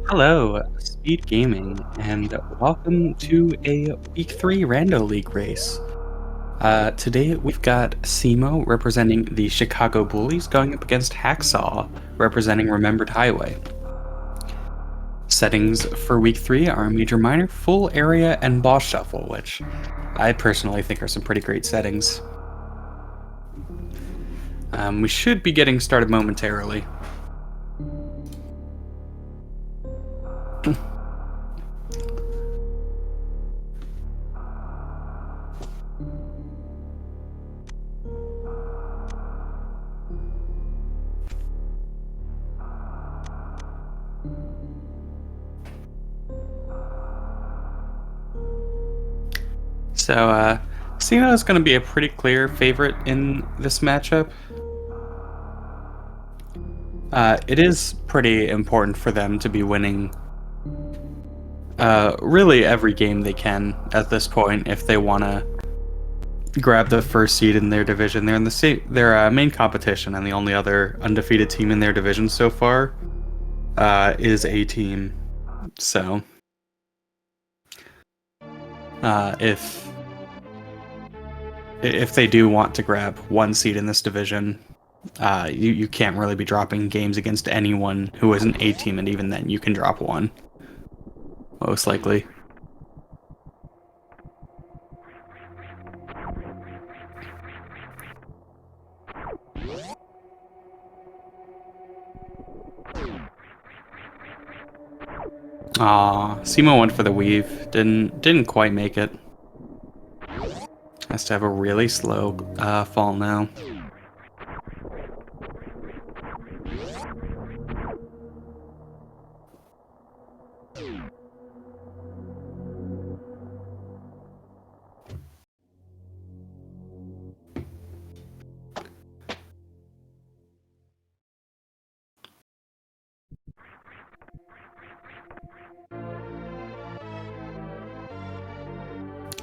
Hello, Speed Gaming, and welcome to a Week 3 Rando League race. Today we've got Simo representing the Chicago Bullies going up against Hacksaw representing Remembered Highway. Settings for Week 3 are Major Minor, Full Area, and Boss Shuffle, which I personally think are some pretty great settings. We should be getting started momentarily. So, Simo is going to be a pretty clear favorite in this matchup. It is pretty important for them to be winning really every game they can at this point if they want to grab the first seed in their division. They're in their main competition, and the only other undefeated team in their division so far is a team. So, if they do want to grab one seed in this division, you can't really be dropping games against anyone who is an A team, and even then you can drop one, most likely. Simo went for the weave. Didn't quite make it. Has to have a really slow fall now.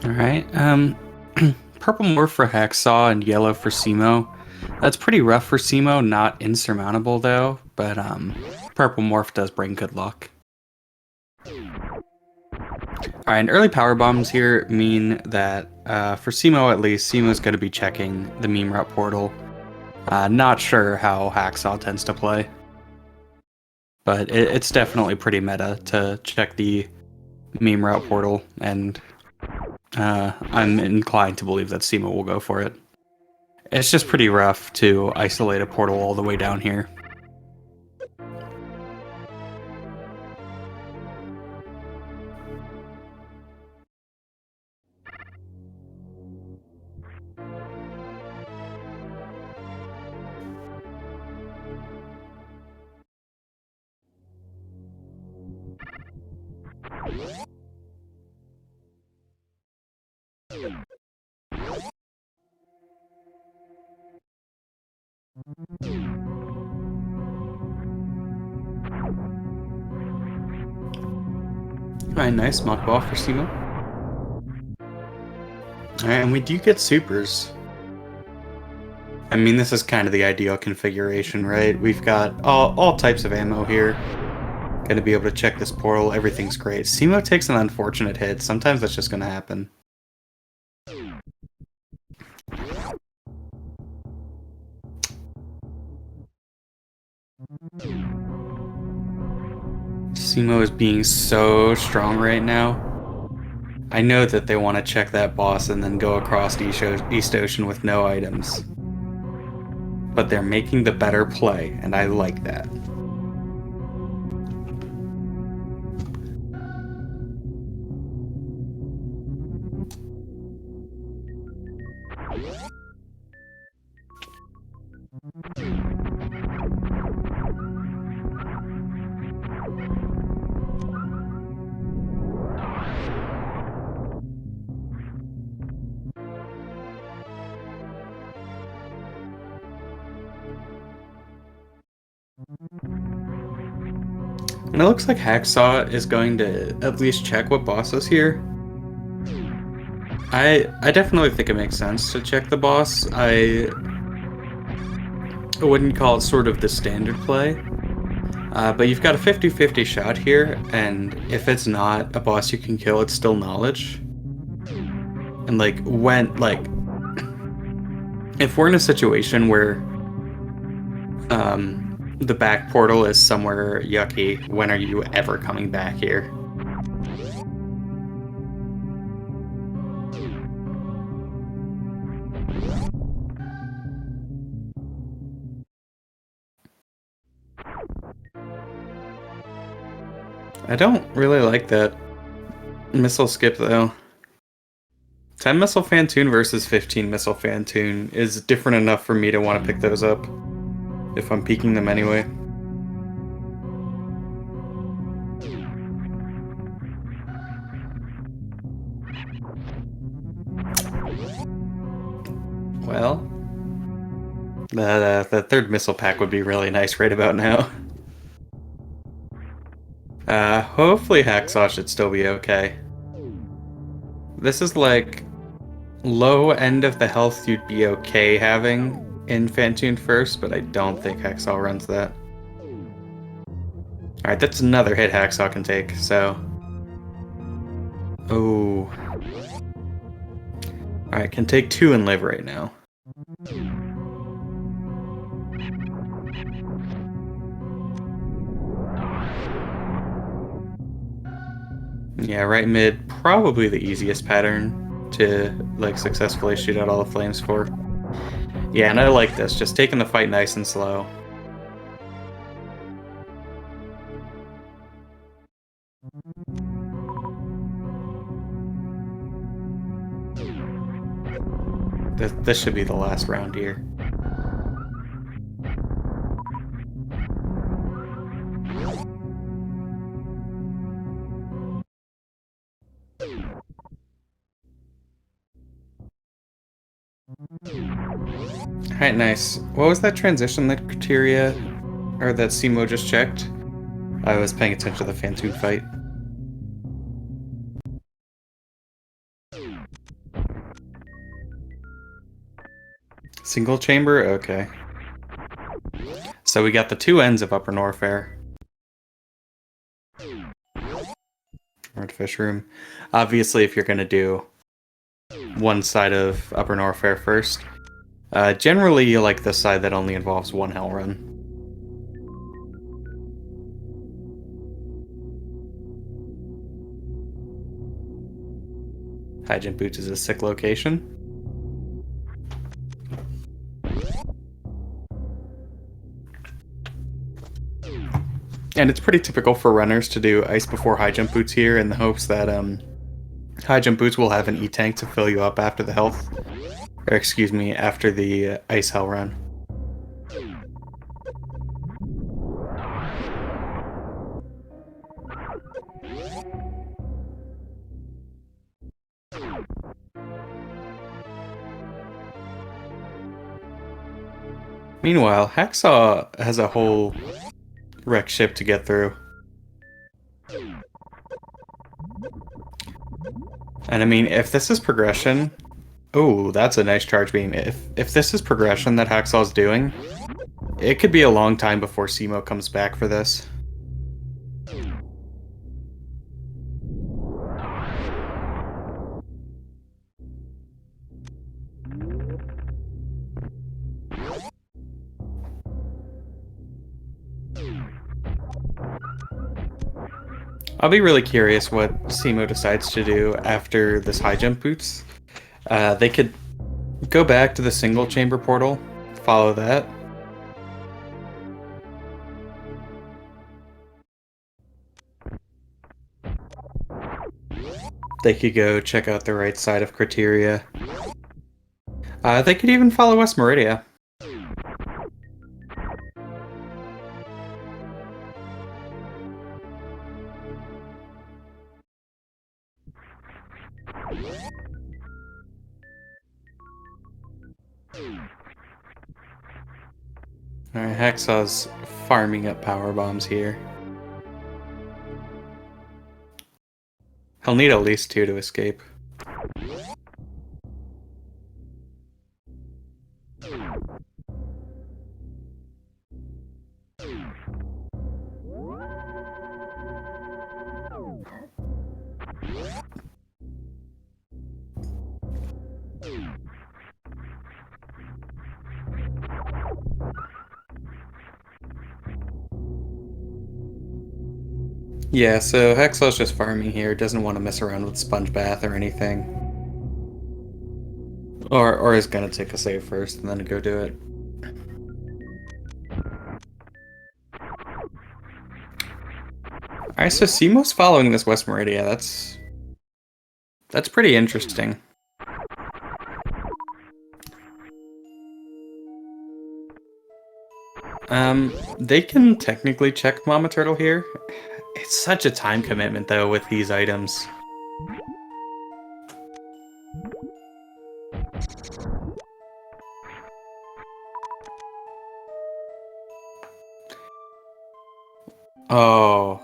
Alright, purple morph for Hacksaw and yellow for Simo. That's pretty rough for Simo, not insurmountable though, but purple morph does bring good luck. Alright, and early power bombs here mean that for Simo at least, Simo's going to be checking the meme route portal. Not sure how Hacksaw tends to play, but it's definitely pretty meta to check the meme route portal, and I'm inclined to believe that Simo will go for it. It's just pretty rough to isolate a portal all the way down here. Alright, nice muck ball for Simo. Alright, and we do get supers. I mean, this is kind of the ideal configuration, right? We've got all types of ammo here. Gonna be able to check this portal, everything's great. Simo takes an unfortunate hit, sometimes that's just gonna happen. Simo is being so strong right now. I know that they want to check that boss and then go across East Ocean with no items. But they're making the better play, and I like that. And it looks like Hacksaw is going to at least check what boss is here. I definitely think it makes sense to check the boss. I wouldn't call it sort of the standard play, But you've got a 50-50 shot here, and if it's not a boss you can kill, it's still knowledge. And if we're in a situation where the back portal is somewhere yucky, when are you ever coming back here? I don't really like that missile skip though. 10 missile Fantoon versus 15 missile Fantoon is different enough for me to want to pick those up if I'm peeking them anyway. Well, the third missile pack would be really nice right about now. Hopefully Hacksaw should still be okay. This is like low end of the health you'd be okay having in Fantoon first, but I don't think Hacksaw runs that. Alright, that's another hit Hacksaw can take, so... Oh. Alright, can take 2 and live right now. Yeah, right mid, probably the easiest pattern to, like, successfully shoot out all the flames for. Yeah, and I like this, just taking the fight nice and slow. This should be the last round here. Alright, nice. What was that transition that Criteria, or that Simo just checked? I was paying attention to the Fantoon fight. Single chamber? Okay. So we got the 2 ends of Upper Norfair. Fish Room. Obviously, if you're going to do one side of Upper Norfair first, generally you like the side that only involves 1 hell run. High Jump Boots is a sick location. And it's pretty typical for runners to do Ice before High Jump Boots here in the hopes that High Jump Boots will have an E-Tank to fill you up after the health. Or excuse me, after the Ice Hell run. Meanwhile, Hacksaw has a whole wreck ship to get through. And I mean, if this is progression... Oh, that's a nice charge beam. If this is progression that Hacksaw's doing, it could be a long time before Simo comes back for this. I'll be really curious what Simo decides to do after this High Jump Boots. They could go back to the single chamber portal, follow that. They could go check out the right side of Criteria. They could even follow West Meridia. Alright, Hacksaw's farming up power bombs here. He'll need at least 2 to escape. Yeah, so Hexlow's just farming here, doesn't want to mess around with Sponge Bath or anything. Or is gonna take a save first and then go do it. Alright, so Simo's following this West Meridia. That's pretty interesting. They can technically check Mama Turtle here. It's such a time commitment though with these items. Oh,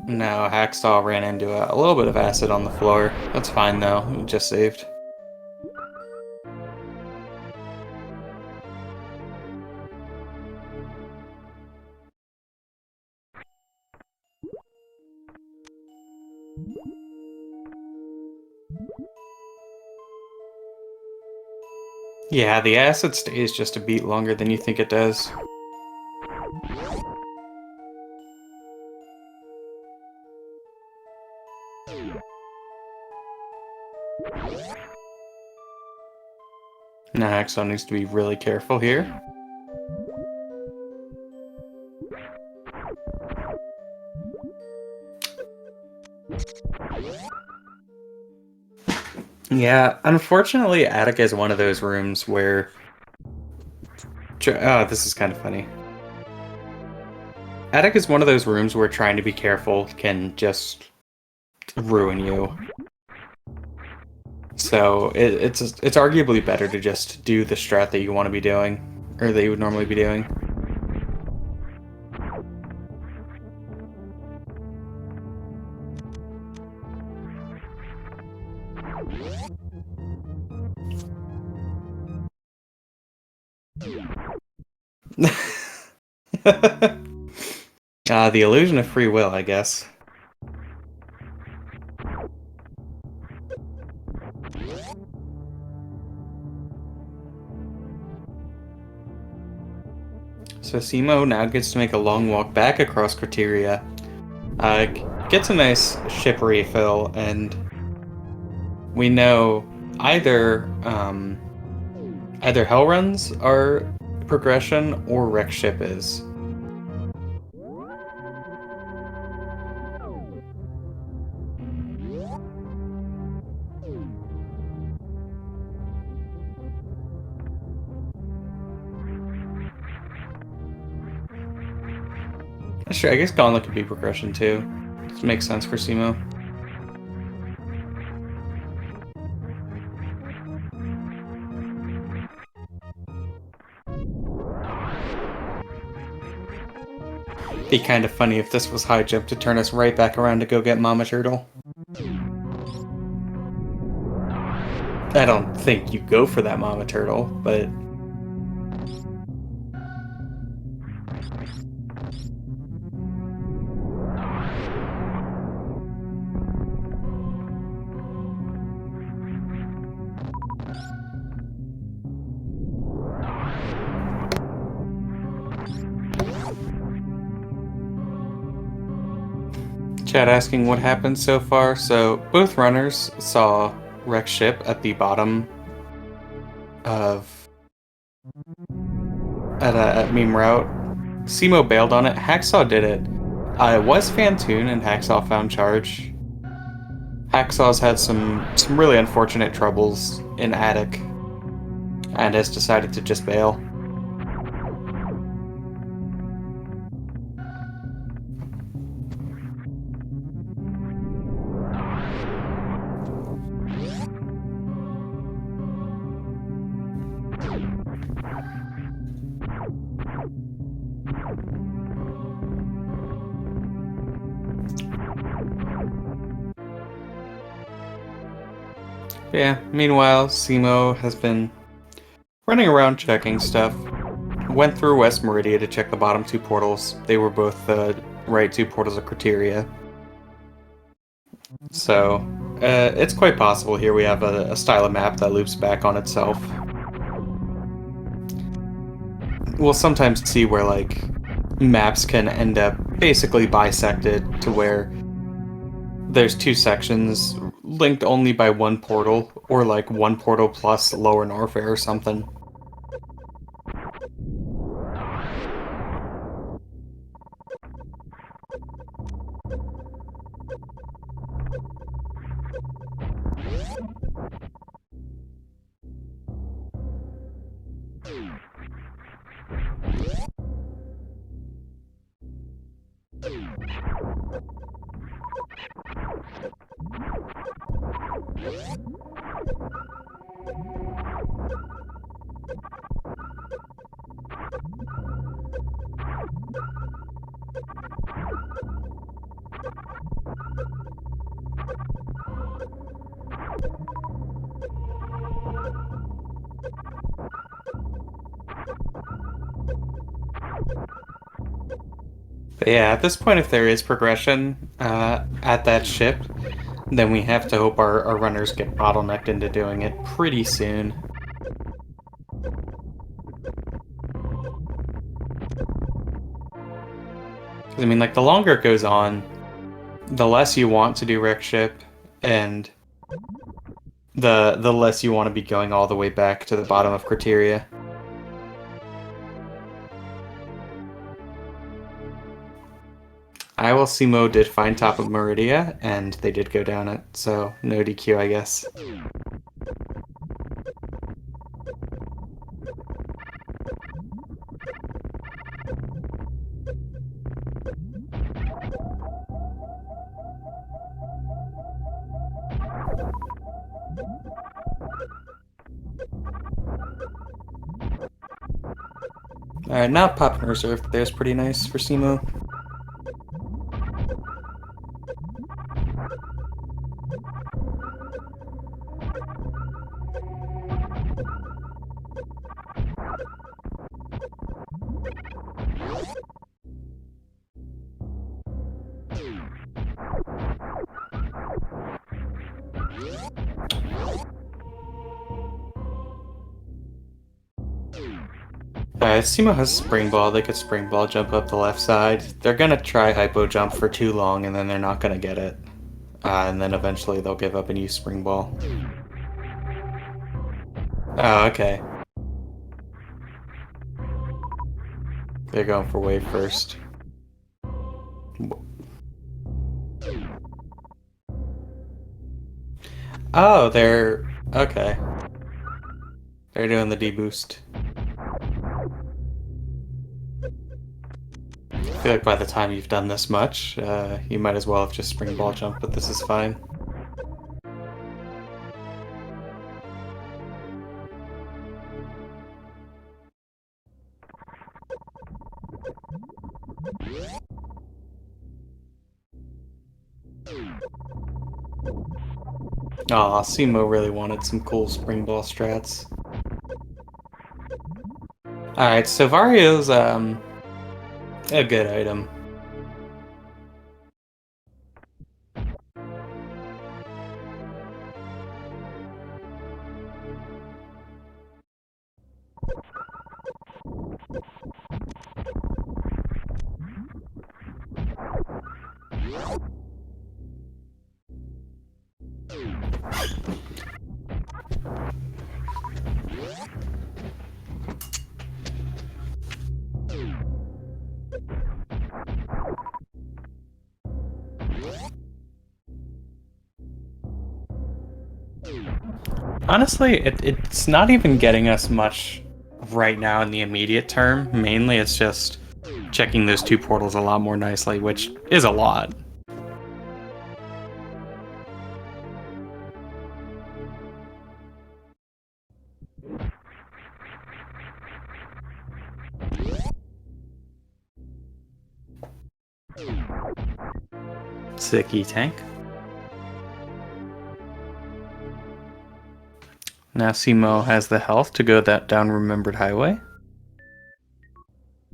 no, Hacksaw ran into a little bit of acid on the floor. That's fine though, it just saved. Yeah, the acid stays just a beat longer than you think it does. Now Hacksaw needs to be really careful here. Yeah, unfortunately, attic is one of those rooms where... Oh, this is kind of funny. Attic is one of those rooms where trying to be careful can just ruin you. So it's arguably better to just do the strat that you want to be doing, or that you would normally be doing. The illusion of free will, I guess. So Simo now gets to make a long walk back across Criteria. Gets a nice ship refill, and we know either Hell Runs are progression or Wreck Ship is. That's true. I guess Gauntlet could be progression too. This makes sense for Simo. Be kind of funny if this was high jump to turn us right back around to go get Mama Turtle. I don't think you go for that Mama Turtle, but... Chat asking what happened so far. So both runners saw Wreck Ship at the bottom of at meme route. Simo bailed on it. Hacksaw did it. It was Fantoon, and Hacksaw found charge. Hacksaw's had some really unfortunate troubles in attic, and has decided to just bail. Yeah, meanwhile, Simo has been running around checking stuff. Went through West Meridia to check the bottom two portals. They were both the right two portals of Criteria. So, it's quite possible here we have a style of map that loops back on itself. We'll sometimes see where, like, maps can end up basically bisected to where there's two sections linked only by one portal, or like one portal plus Lower Norfair or something. But yeah, at this point, if there is progression at that ship, then we have to hope our runners get bottlenecked into doing it pretty soon. I mean, like, the longer it goes on, the less you want to do wreck ship, and the less you want to be going all the way back to the bottom of criteria. Iowa Simo did find top of Meridia, and they did go down it, so no DQ, I guess. Alright, now Pop and Reserve there's pretty nice for Simo. Simo has Spring Ball. They could Spring Ball jump up the left side. They're gonna try Hypo Jump for too long, and then they're not gonna get it. And then eventually they'll give up and use Spring Ball. Oh, okay. They're going for Wave first. Oh, they're... okay. They're doing the D-boost. I feel like by the time you've done this much, you might as well have just Spring Ball Jump, but this is fine. Aw, Simo really wanted some cool Spring Ball strats. Alright, so Vario's, a good item. Honestly, it's not even getting us much right now in the immediate term. Mainly, it's just checking those two portals a lot more nicely, which is a lot. Sick E-Tank. Now Simo has the health to go that down Remembered Highway.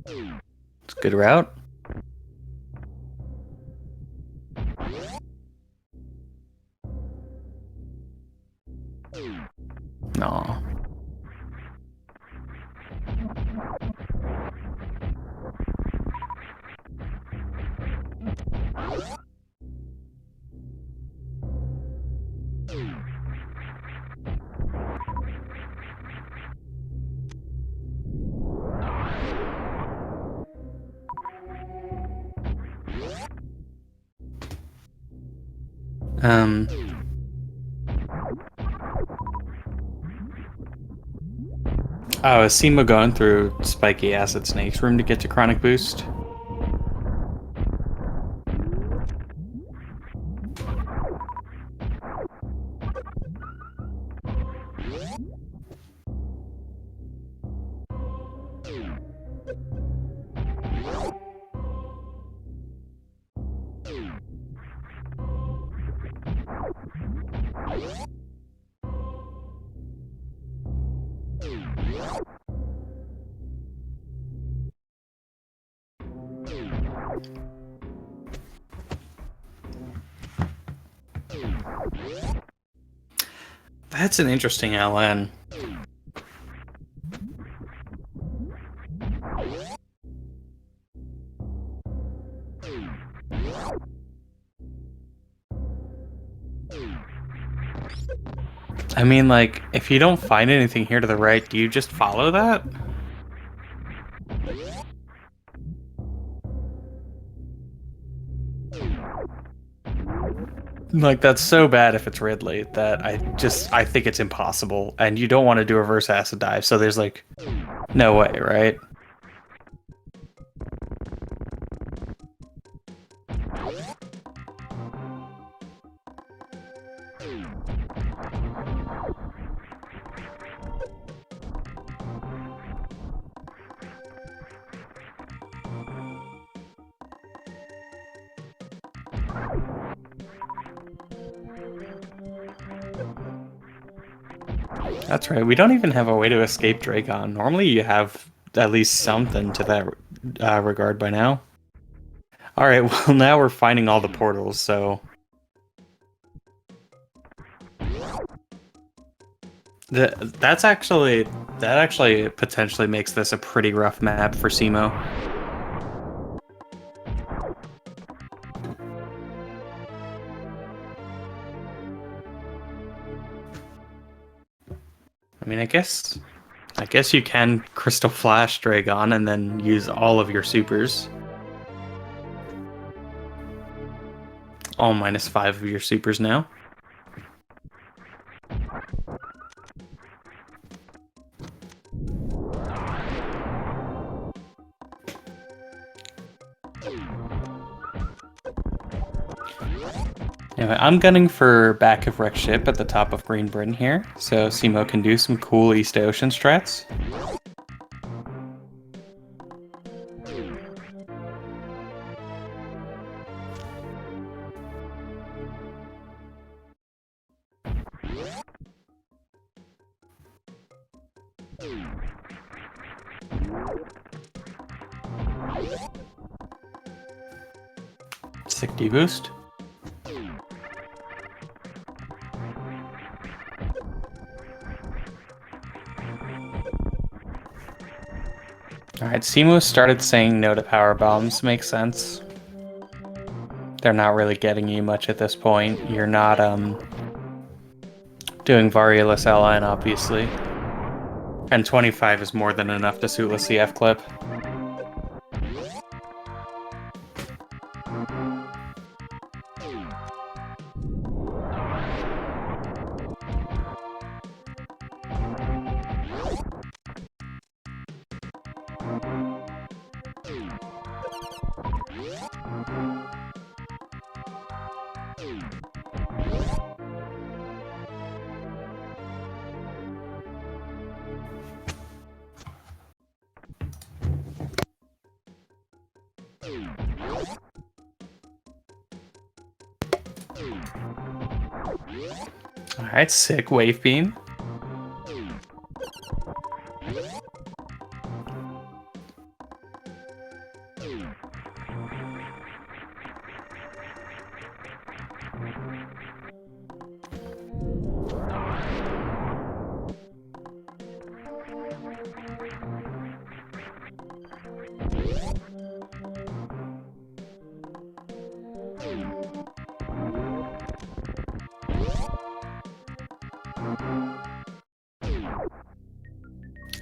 It's a good route. No. Um. Oh, is Simo going through Spiky Acid Snake's room to get to Chronic Boost? That's an interesting LN. I mean, like, if you don't find anything here to the right, do you just follow that? Like, that's so bad if it's Ridley that I think it's impossible. And you don't want to do a reverse acid dive, so there's like no way, right? That's right. We don't even have a way to escape Dragon. Normally, you have at least something to that regard by now. All right. Well, now we're finding all the portals. So that actually potentially makes this a pretty rough map for Simo. I mean, I guess you can Crystal Flash Dragon and then use all of your supers. All -5 of your supers now. Anyway, I'm gunning for back of wreck ship at the top of Green Britain here, so Simo can do some cool East Ocean strats. Sick D-boost. Alright, Simo started saying no to power bombs. Makes sense. They're not really getting you much at this point. You're not doing Variolous LN, obviously. And 25 is more than enough to suit a CF clip. Alright, sick wave beam.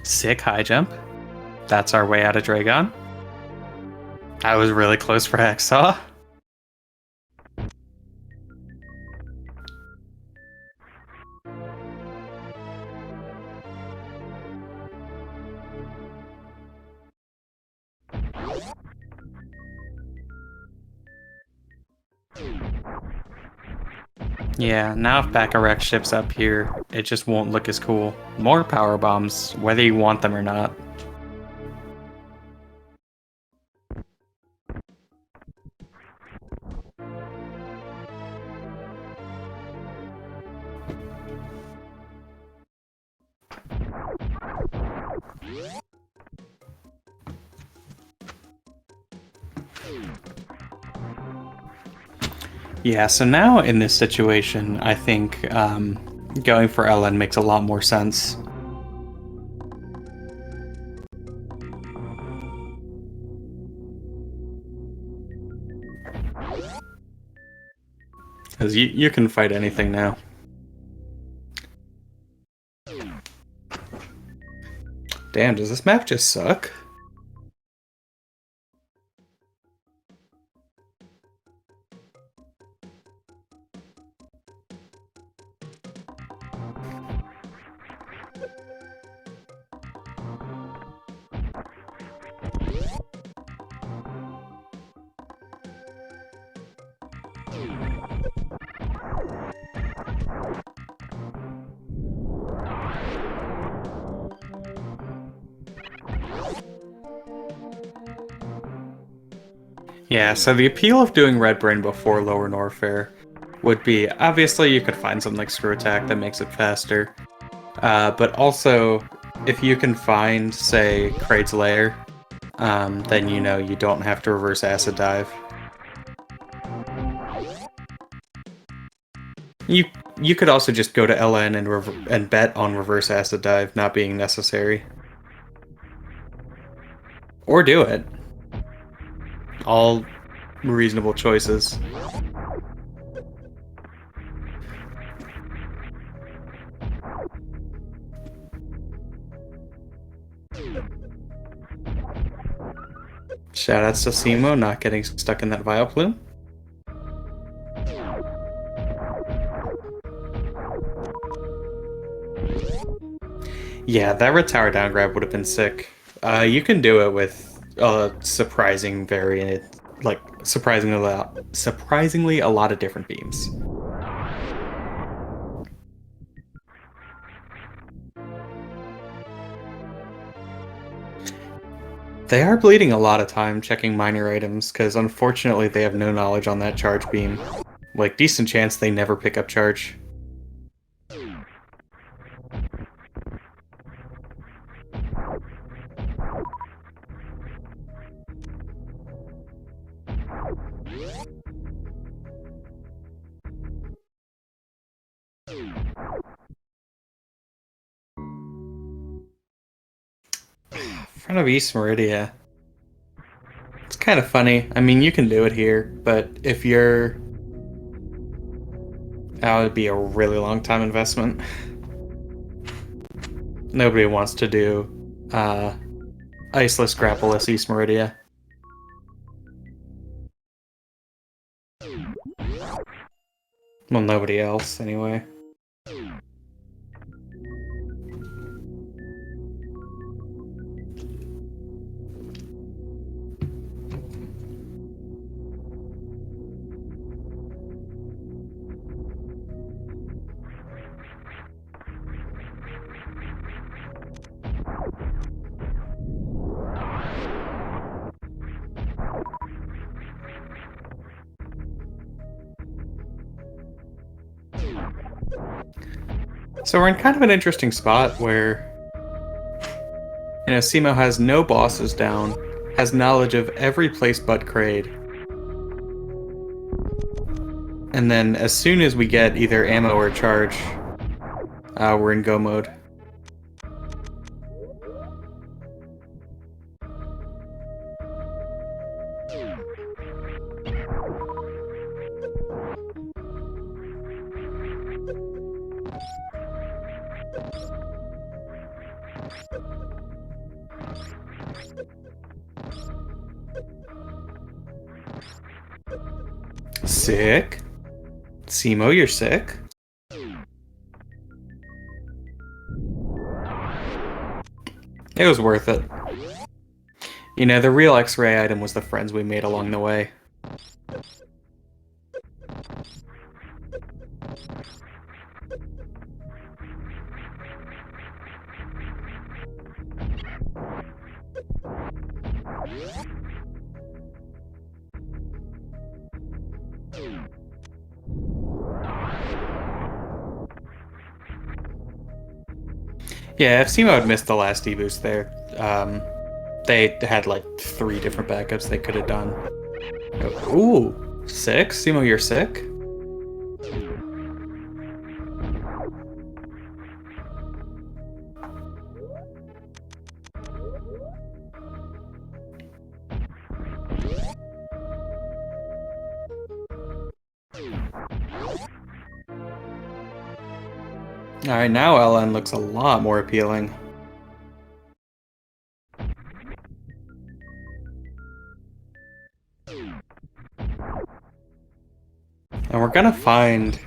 Sick high jump. That's our way out of Dragon. I was really close for Hacksaw. Yeah, now if Bacharach ships up here, it just won't look as cool. More power bombs, whether you want them or not. Yeah, so now in this situation, I think going for LN makes a lot more sense. Because you can fight anything now. Damn, does this map just suck? Yeah, so the appeal of doing Red Brain before Lower Norfair would be, obviously you could find something like Screw Attack that makes it faster. But also, if you can find, say, Kraid's Lair, then you know you don't have to reverse Acid Dive. You could also just go to LN and bet on reverse Acid Dive not being necessary. Or do it. All reasonable choices. Shoutouts to Simo not getting stuck in that Vileplume. Yeah, that Red Tower down grab would have been sick. You can do it with a surprising variant, like surprisingly a lot of different beams. They are bleeding a lot of time checking minor items, because unfortunately they have no knowledge on that charge beam. Like, decent chance they never pick up charge. Front of East Meridia. It's kind of funny. I mean, you can do it here, but if you're... That would be a really long time investment. Nobody wants to do Iceless Grappleless East Meridia. Well, nobody else, anyway. So we're in kind of an interesting spot where, you know, Simo has no bosses down, has knowledge of every place but Kraid. And then as soon as we get either ammo or charge, we're in go mode. Sick. Simo, you're sick. It was worth it. You know, the real X-ray item was the friends we made along the way. Yeah, if SEMO had missed the last D-boost there, they had like 3 different backups they could have done. Ooh, 6? SEMO, you're sick? Alright, now LN looks a lot more appealing. And we're gonna find...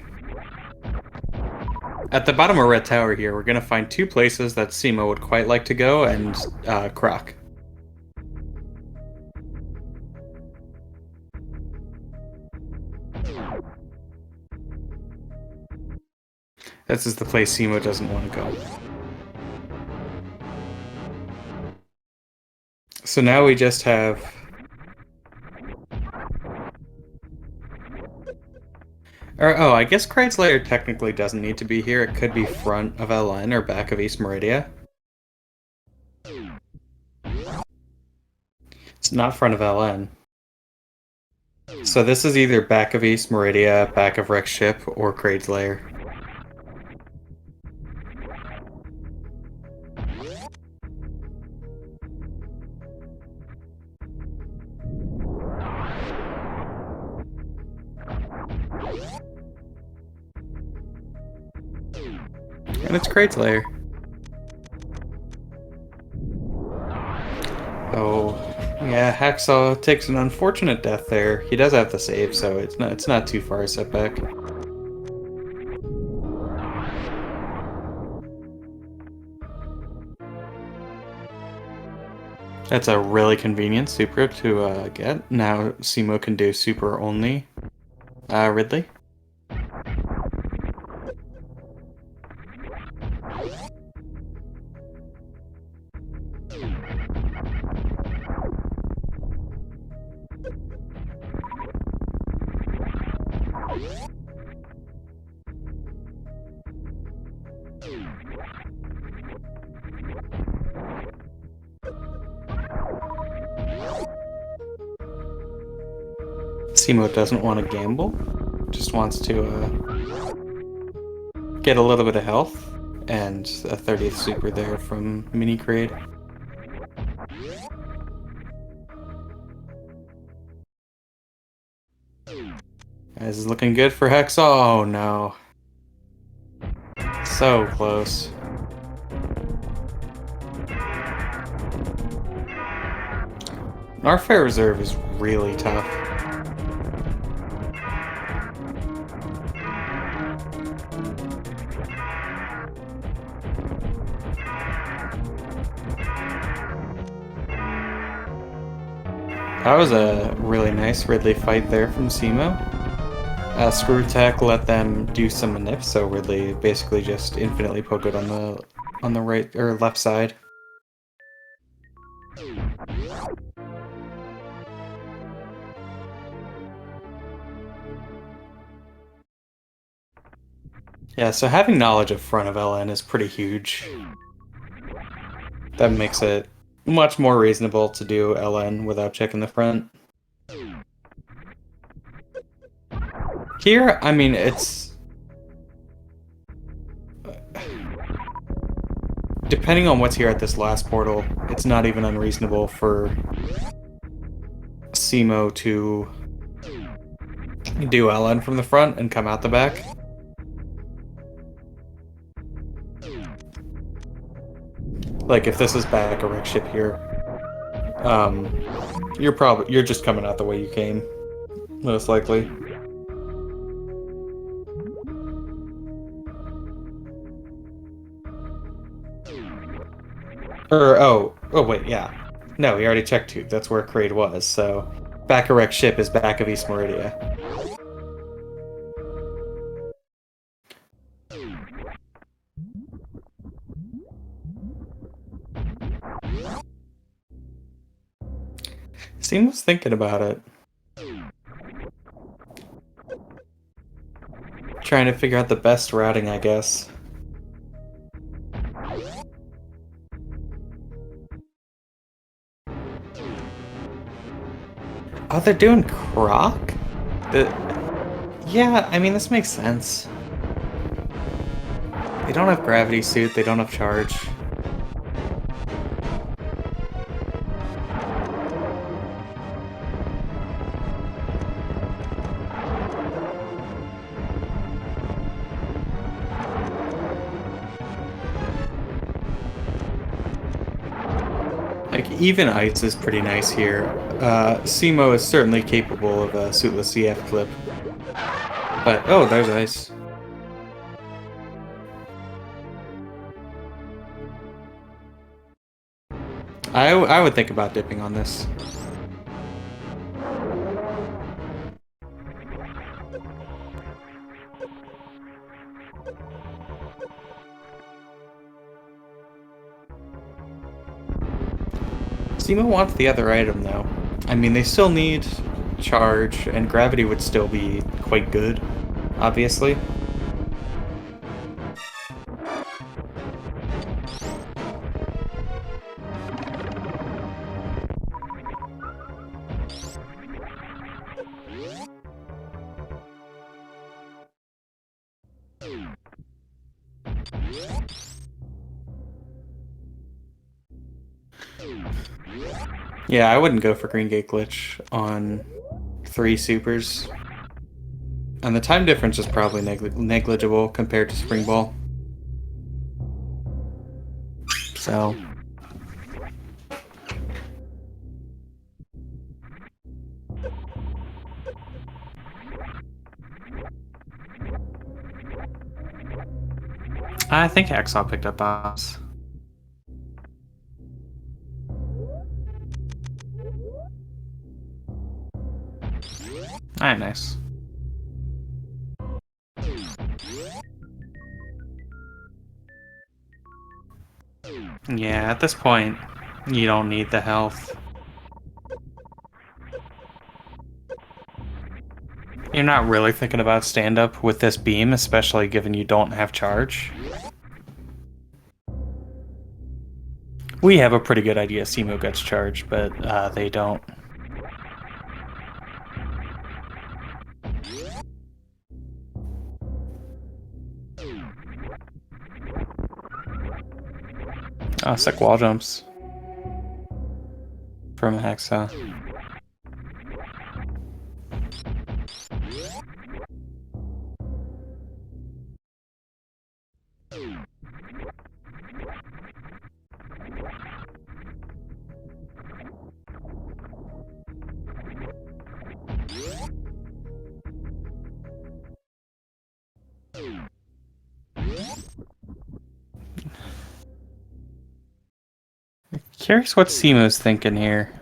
At the bottom of Red Tower here, we're gonna find 2 places that SEMO would quite like to go, and Croc. This is the place SEMO doesn't want to go. So now we just have... oh, I guess Kraid's Lair technically doesn't need to be here. It could be front of LN or back of East Meridia. It's not front of LN. So this is either back of East Meridia, back of Rex Ship, or Kraid's Lair. And it's Kraid's Lair. Oh, yeah, Hacksaw takes an unfortunate death there. He does have the save, so it's not too far a setback. That's a really convenient super to get. Now SEMO can do super only Ridley. SEMO doesn't want to gamble, just wants to get a little bit of health, and a 30th super there from Mini Kraid. This is looking good for Hacksaw. Oh no. So close. Our fair reserve is really tough. That was a really nice Ridley fight there from SEMO. Screw Attack let them do some manip, so Ridley basically just infinitely poked it on the right or left side. Yeah, so having knowledge of front of LN is pretty huge. That makes it much more reasonable to do LN without checking the front. Here, I mean, it's... Depending on what's here at this last portal, it's not even unreasonable for SEMO to do LN from the front and come out the back. Like, if this is back a Rex Ship here, you're just coming out the way you came, most likely. Or, oh wait, yeah. No, he already checked Tooth. That's where Kraid was, so back of Rex Ship is back of East Meridia. Seems thinking about it. Trying to figure out the best routing, I guess. Oh, they're doing Croc? The... Yeah, I mean, this makes sense. They don't have Gravity Suit, they don't have Charge. Like, even Ice is pretty nice here. Simo is certainly capable of a suitless CF clip. But, oh, there's Ice. I would think about dipping on this. Simo wants the other item, though. I mean, they still need Charge, and Gravity would still be quite good, obviously. Yeah, I wouldn't go for Green Gate Glitch on 3 supers. And the time difference is probably negligible compared to Spring Ball. So... I think Hacksaw picked up bombs. Alright, nice. Yeah, at this point, you don't need the health. You're not really thinking about stand-up with this beam, especially given you don't have charge. We have a pretty good idea Simo gets charged, but they don't. Oh, sick wall jumps from Hacksaw. Curious what Simo's thinking here.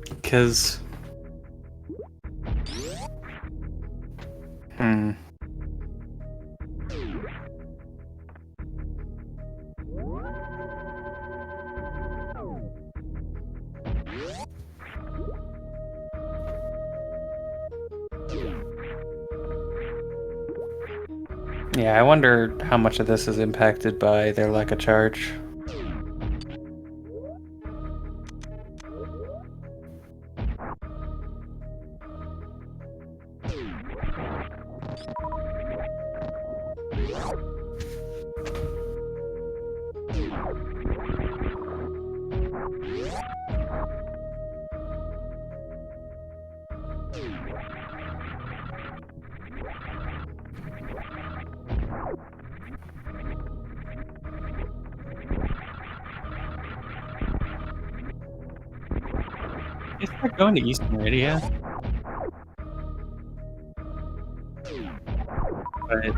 Because... Yeah, I wonder how much of this is impacted by their lack of charge. Is that going to East Meridia? But...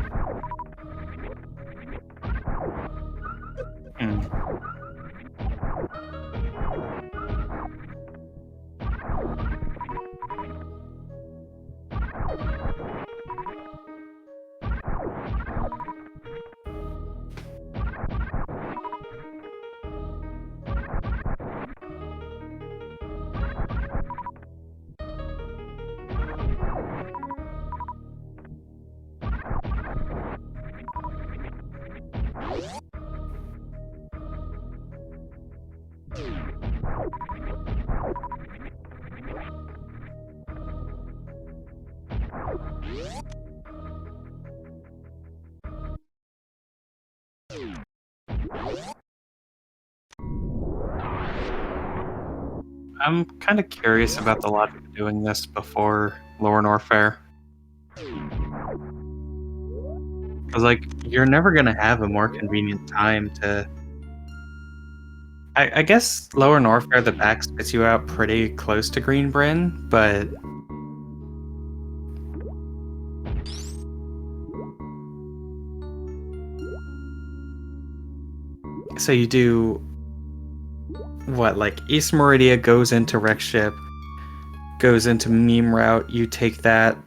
I'm kind of curious about the logic of doing this before Lower Norfair. Because, like, you're never going to have a more convenient time to... I guess Lower Norfair, the back spits you out pretty close to Green Bryn, but... So you do... What, like, East Meridia goes into Wreck Ship, goes into Meme Route, you take that,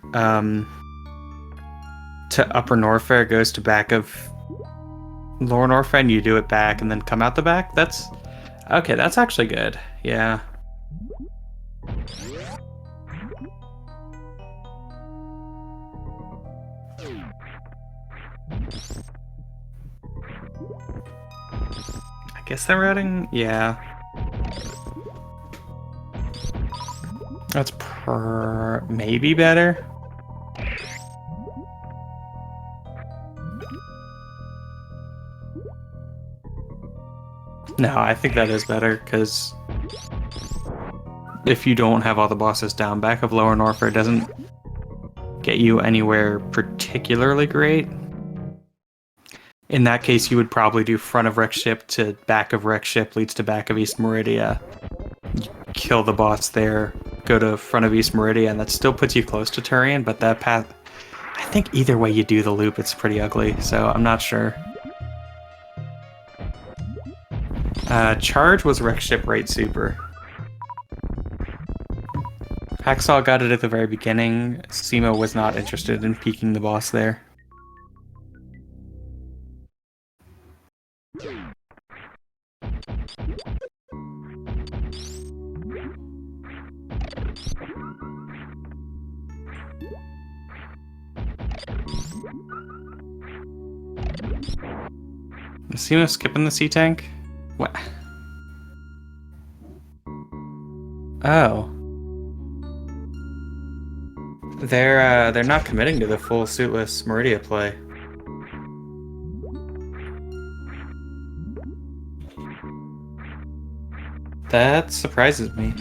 to Upper Norfair, goes to back of Lower Norfair, and you do it back and then come out the back? That's... Okay, that's actually good. Yeah. I guess that routing... Yeah. That's maybe better. No, I think that is better, because if you don't have all the bosses down, back of Lower Norfair doesn't get you anywhere particularly great. In that case, you would probably do front of Wreck Ship to back of Wreck Ship leads to back of East Meridia. Kill the boss there, go to front of East Meridia, and that still puts you close to Turian, but that path... I think either way you do the loop, it's pretty ugly, so I'm not sure. Charge was Wreck Ship right super. Hacksaw got it at the very beginning. Simo was not interested in peeking the boss there. Is Simo skipping the sea tank? What? Oh. They're not committing to the full suitless Meridia play. That surprises me.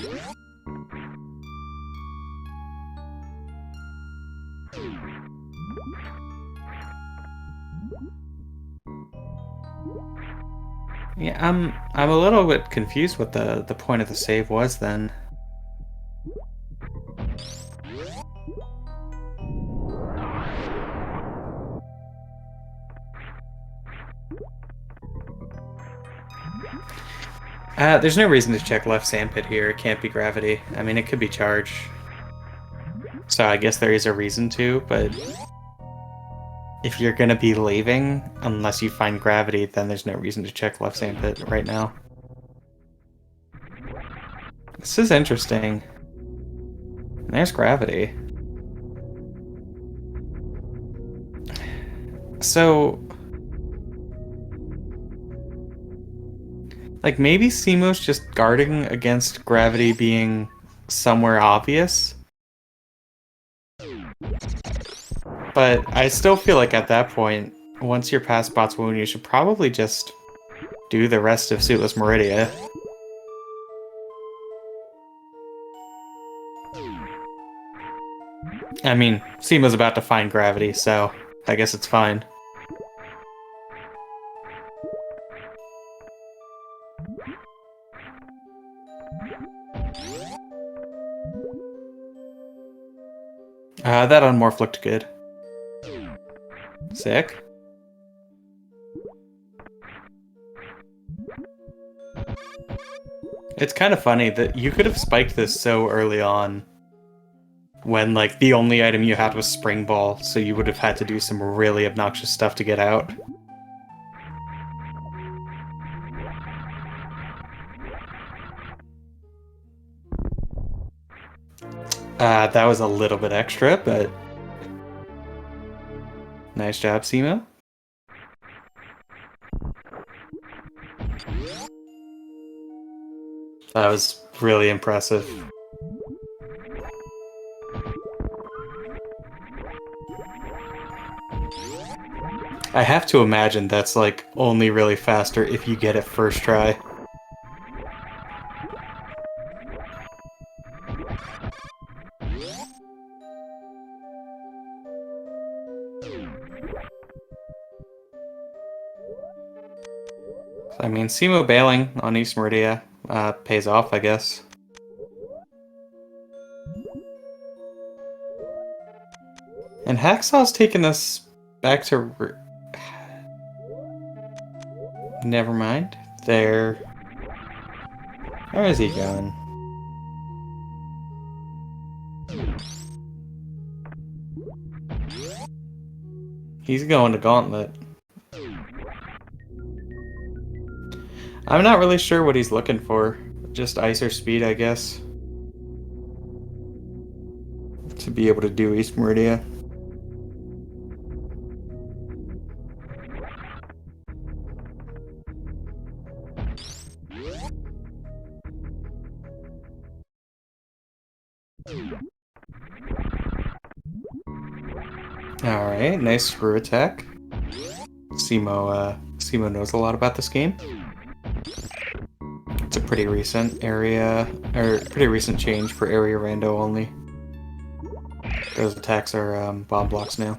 Yeah, I'm a little bit confused what the point of the save was then. There's no reason to check left sandpit here. It can't be gravity. I mean, it could be charge. So I guess there is a reason to, but if you're gonna be leaving, unless you find gravity, then there's no reason to check left sandpit right now. This is interesting. There's gravity. So... like, maybe Simo's just guarding against gravity being somewhere obvious? But I still feel like at that point, once you're past Bot's Wound, you should probably just do the rest of Suitless Meridia. I mean, Simo's about to find gravity, so I guess it's fine. That unmorph looked good. Sick. It's kind of funny that you could have spiked this so early on when, like, the only item you had was Spring Ball, so you would have had to do some really obnoxious stuff to get out. That was a little bit extra, but nice job, Simo. That was really impressive. I have to imagine that's, like, only really faster if you get it first try. I mean, Simo bailing on East Meridia pays off, I guess. And Hacksaw's taking us back to... Never mind. There. Where is he going? He's going to Gauntlet. I'm not really sure what he's looking for. Just ice or speed, I guess. To be able to do East Meridia. Alright, nice screw attack. Simo knows a lot about this game. It's a pretty recent pretty recent change for area rando only. Those attacks are bomb blocks now.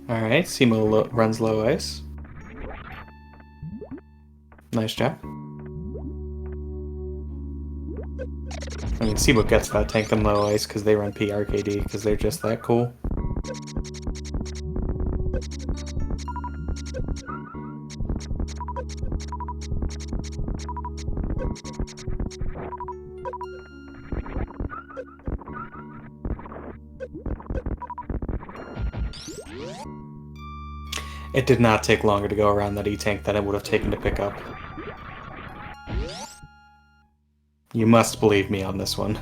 Alright, Simo runs low ice. Nice job. I mean, Simo gets that tank them low ice because they run PRKD because they're just that cool. It did not take longer to go around that E-tank than it would have taken to pick up. You must believe me on this one.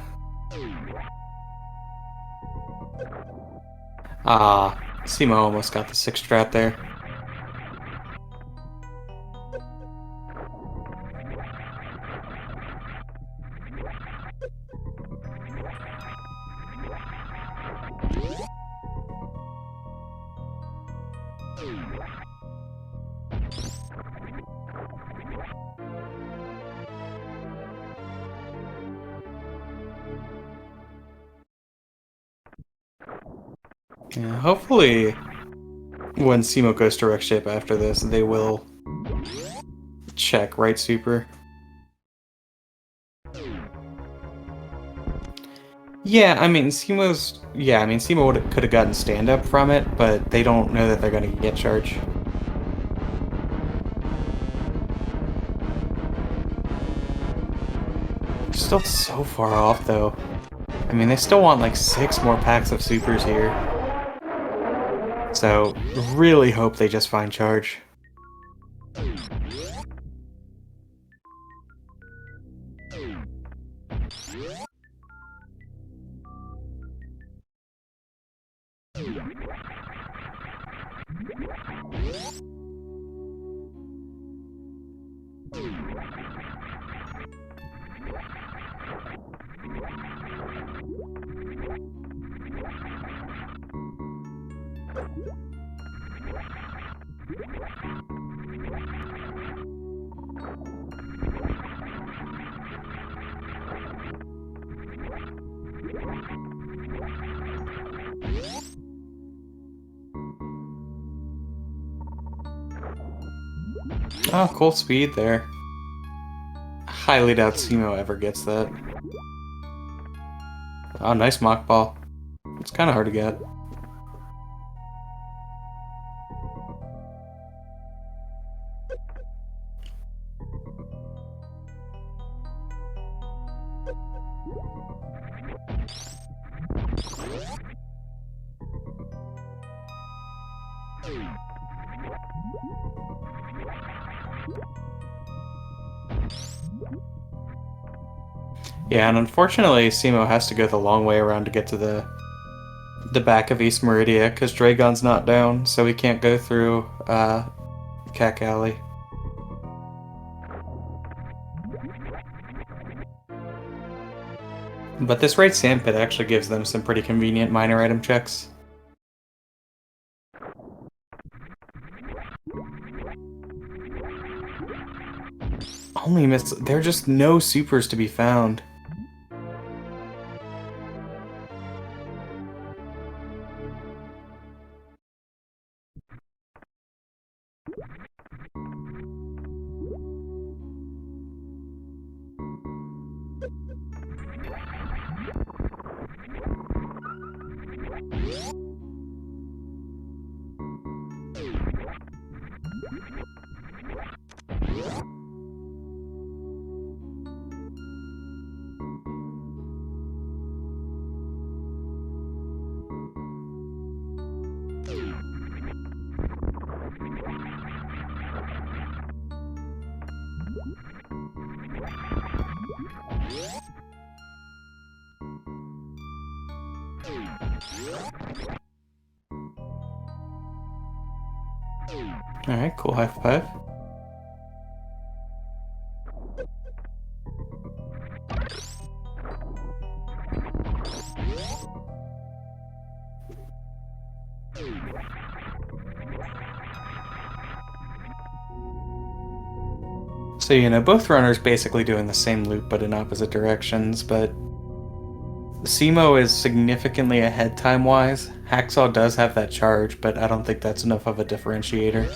Ah, Simo almost got the 6 strat there. Yeah, hopefully when Simo goes to wreck ship after this, they will check right super. Yeah, I mean Simo could have gotten stand up from it, but they don't know that they're gonna get charge. Still so far off though. I mean, they still want like 6 more packs of supers here. So, really hope they just find charge. Oh, cool speed there. Highly doubt Simo ever gets that. Oh, nice mock ball. It's kind of hard to get. Yeah, and unfortunately, Simo has to go the long way around to get to the back of East Meridia, because Dragon's not down, so he can't go through Cack Alley. But this right sandpit actually gives them some pretty convenient minor item checks. only miss. There are just no supers to be found. Alright, cool, high five. So, both runners basically doing the same loop but in opposite directions, but Simo is significantly ahead time-wise. Hacksaw does have that charge, but I don't think that's enough of a differentiator.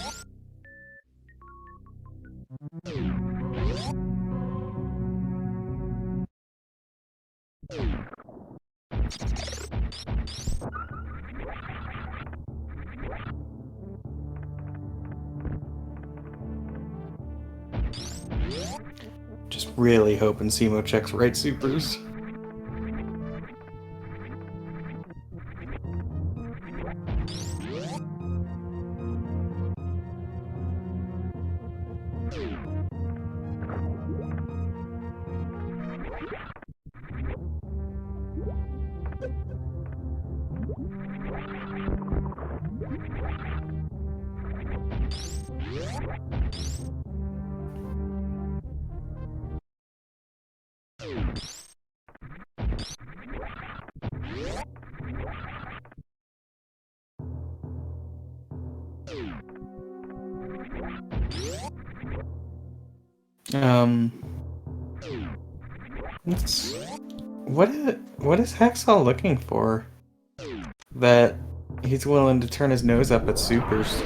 Just really hoping Simo checks right supers. What is Hacksaw looking for? That he's willing to turn his nose up at supers.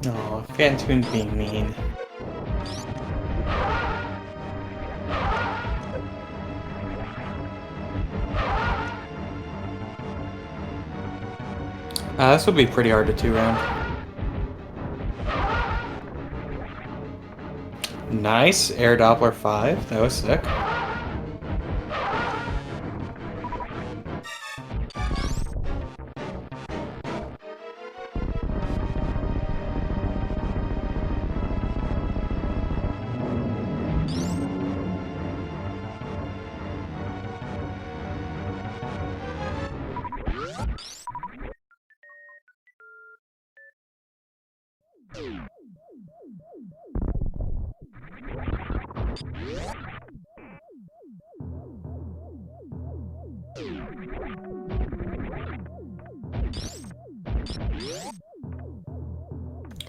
Oh, Fantoon's being mean. This would be pretty hard to 2-round. Nice, Air Doppler 5, that was sick.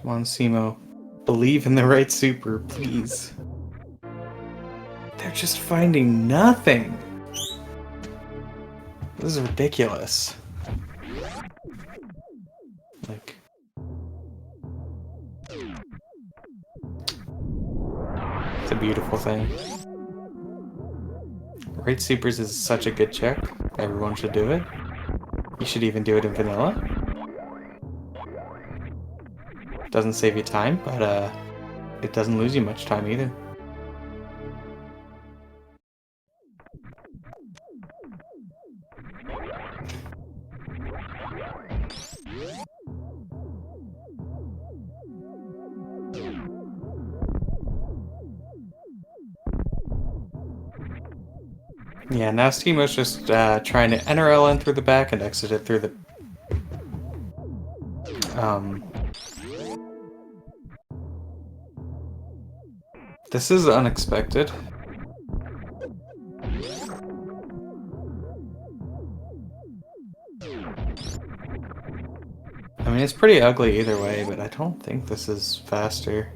Come on, Simo. Believe in the right super, please. They're just finding nothing. This is ridiculous. Like... to beautiful thing. Rate Supers is such a good check. Everyone should do it. You should even do it in vanilla. Doesn't save you time, but it doesn't lose you much time either. Yeah, now Steamo's just trying to enter LN through the back and exit it through the... This is unexpected. I mean, it's pretty ugly either way, but I don't think this is faster.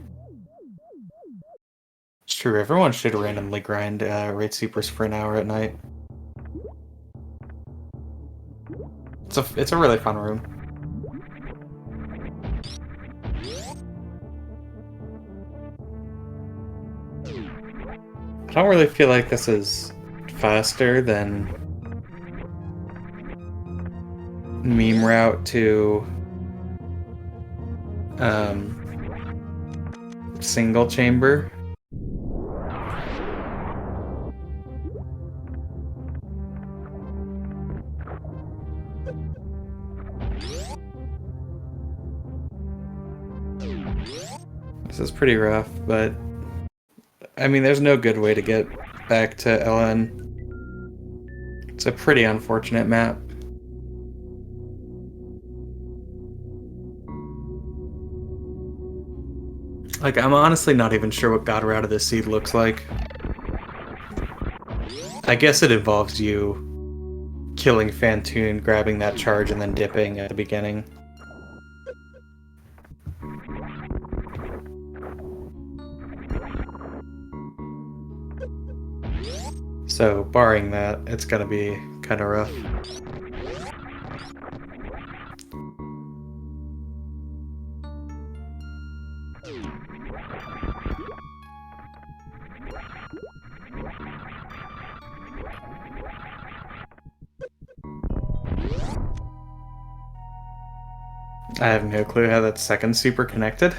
It's true, everyone should randomly grind Rate Supers for an hour at night. It's a really fun room. I don't really feel like this is faster than meme route to single chamber. This is pretty rough, but I mean, there's no good way to get back to LN. It's a pretty unfortunate map. Like, I'm honestly not even sure what God Route of this seed looks like. I guess it involves you killing Fantoon, grabbing that charge, and then dipping at the beginning. So, barring that, it's gonna be kind of rough. I have no clue how that second super connected.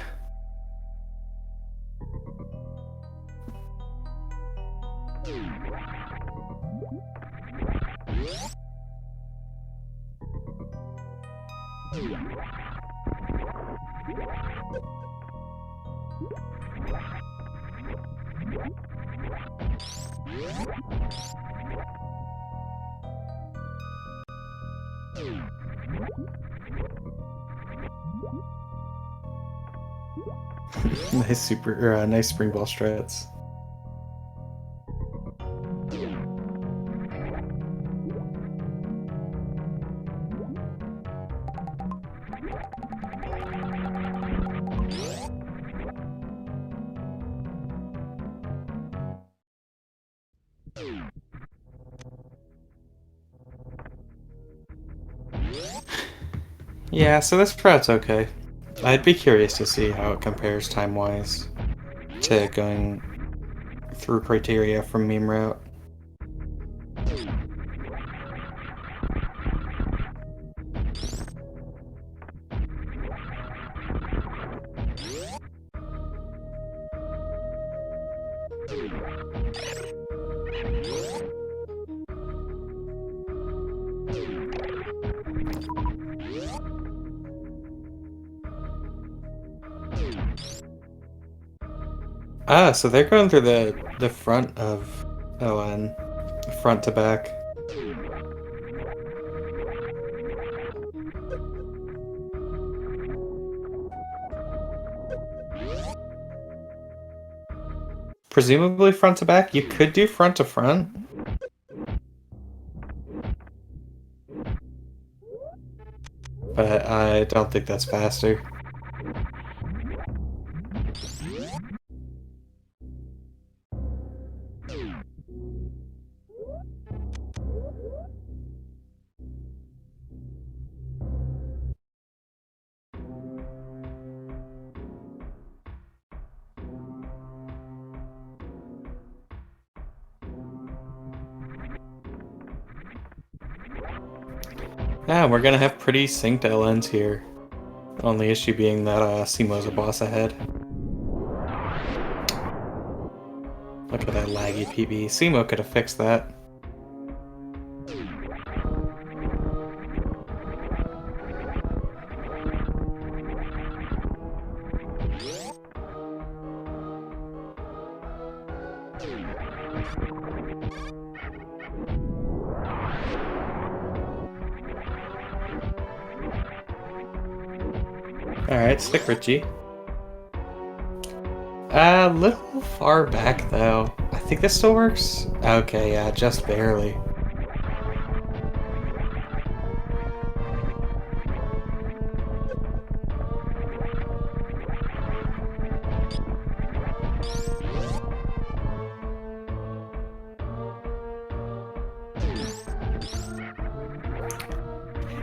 Nice spring ball strats. Yeah, so this route's okay. I'd be curious to see how it compares time-wise to going through criteria from meme route. Ah, so they're going through the front of LN, front to back. Presumably front to back. You could do front to front. But I don't think that's faster. Yeah, we're gonna have pretty synced LNs here. Only issue being that Simo's a boss ahead. Look at that laggy PB. Simo could have fixed that. Alright, stick Richie. A little far back though. I think this still works? Okay, yeah, just barely.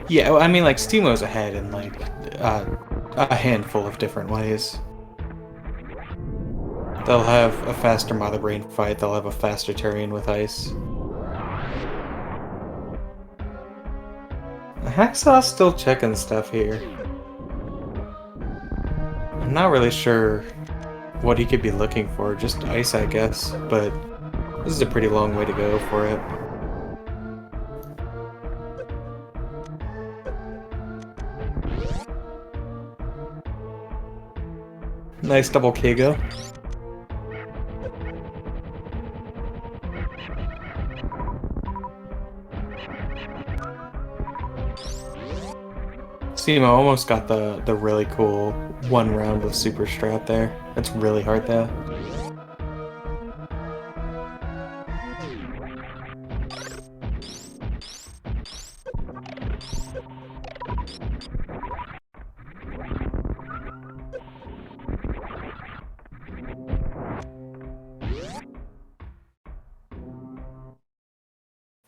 Yeah, well, I mean, like, Steamo's ahead in, like, a handful of different ways. They'll have a faster Mother Brain fight, they'll have a faster Turian with ice. Hacksaw's still checking stuff here. I'm not really sure what he could be looking for, just ice, I guess, but this is a pretty long way to go for it. Nice double Kago. Simo almost got the really cool one round with super strat there. That's really hard though.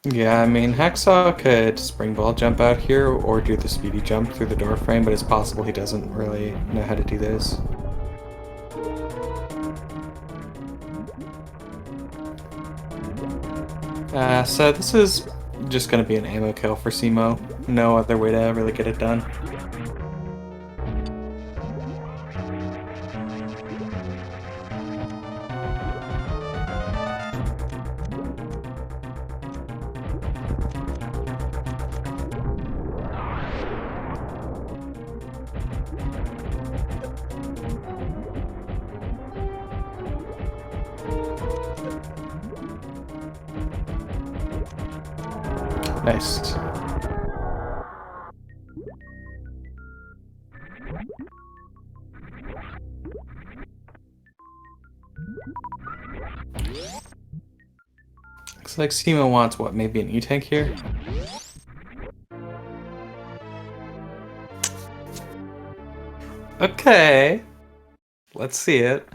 Yeah, I mean, Hacksaw could spring ball jump out here or do the speedy jump through the door frame, but it's possible he doesn't really know how to do this. So this is just going to be an ammo kill for Simo. No other way to really get it done. Nice. Looks like Simo wants, what, maybe an E-Tank here? Okay. Let's see it.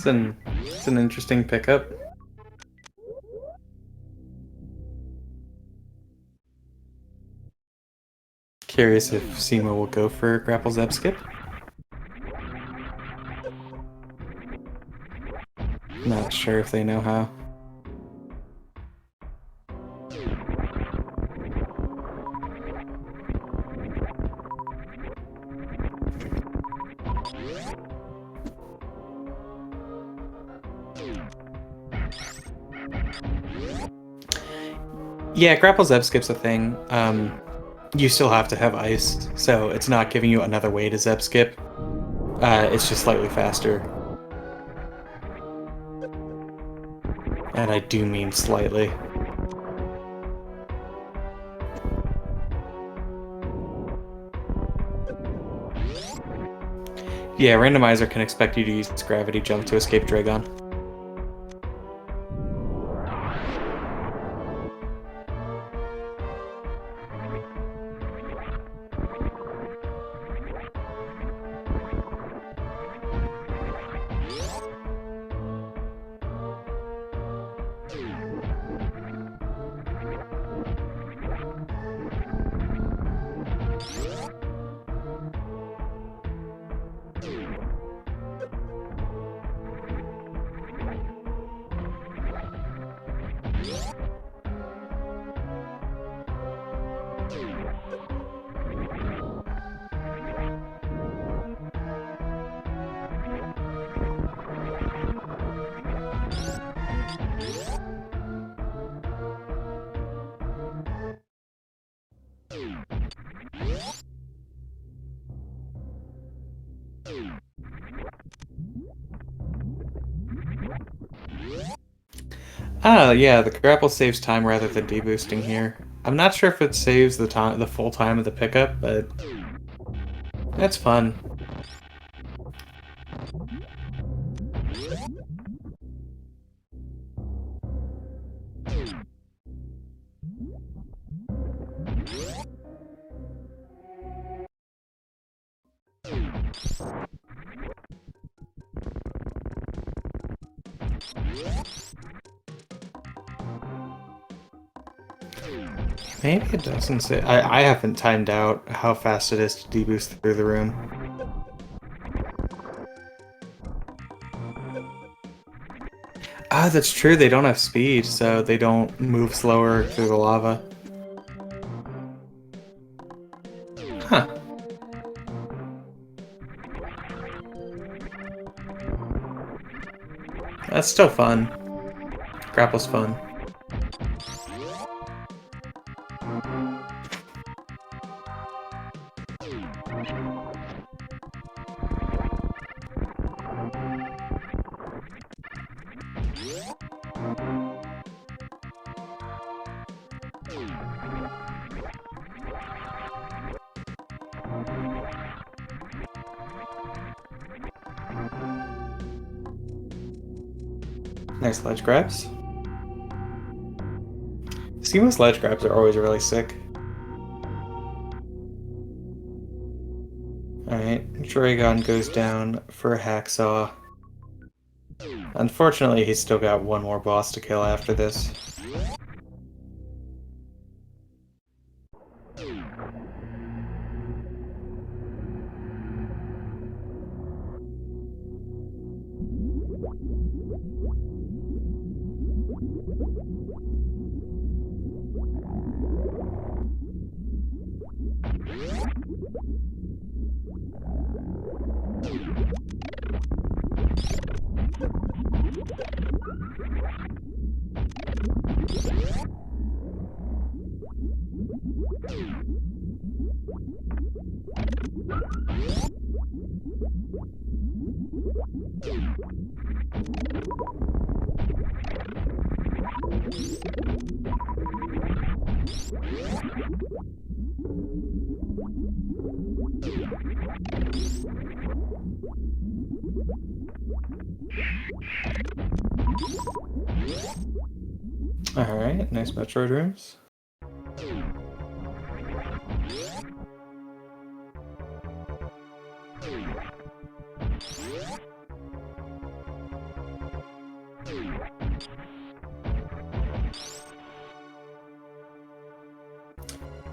It's an interesting pickup. Curious if Simo will go for grapple zap skip. Not sure if they know how. Yeah, grapple zap skip's a thing. You still have to have ice, so it's not giving you another way to zap skip. It's just slightly faster. And I do mean slightly. Yeah, Randomizer can expect you to use gravity jump to escape Dragon. Ah, yeah, the grapple saves time rather than deboosting here. I'm not sure if it saves the full time of the pickup, but that's fun. Maybe it doesn't say. I haven't timed out how fast it is to deboost through the room. Ah, that's true. They don't have speed, so they don't move slower through the lava. Huh. That's still fun. Grapple's fun. Nice ledge grabs. Seamless ledge grabs are always really sick. Alright, Dragon goes down for Hacksaw. Unfortunately, he's still got one more boss to kill after this. Alright, nice Metroid rooms.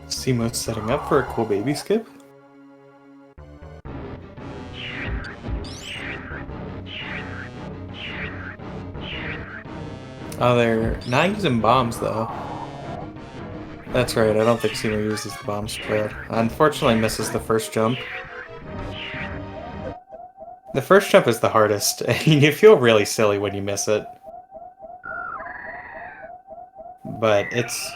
Seamo's setting up for a cool baby skip. Oh, they're not using bombs, though. That's right, I don't think Seamo uses the bomb spread. Unfortunately, misses the first jump. The first jump is the hardest, and you feel really silly when you miss it. But it's...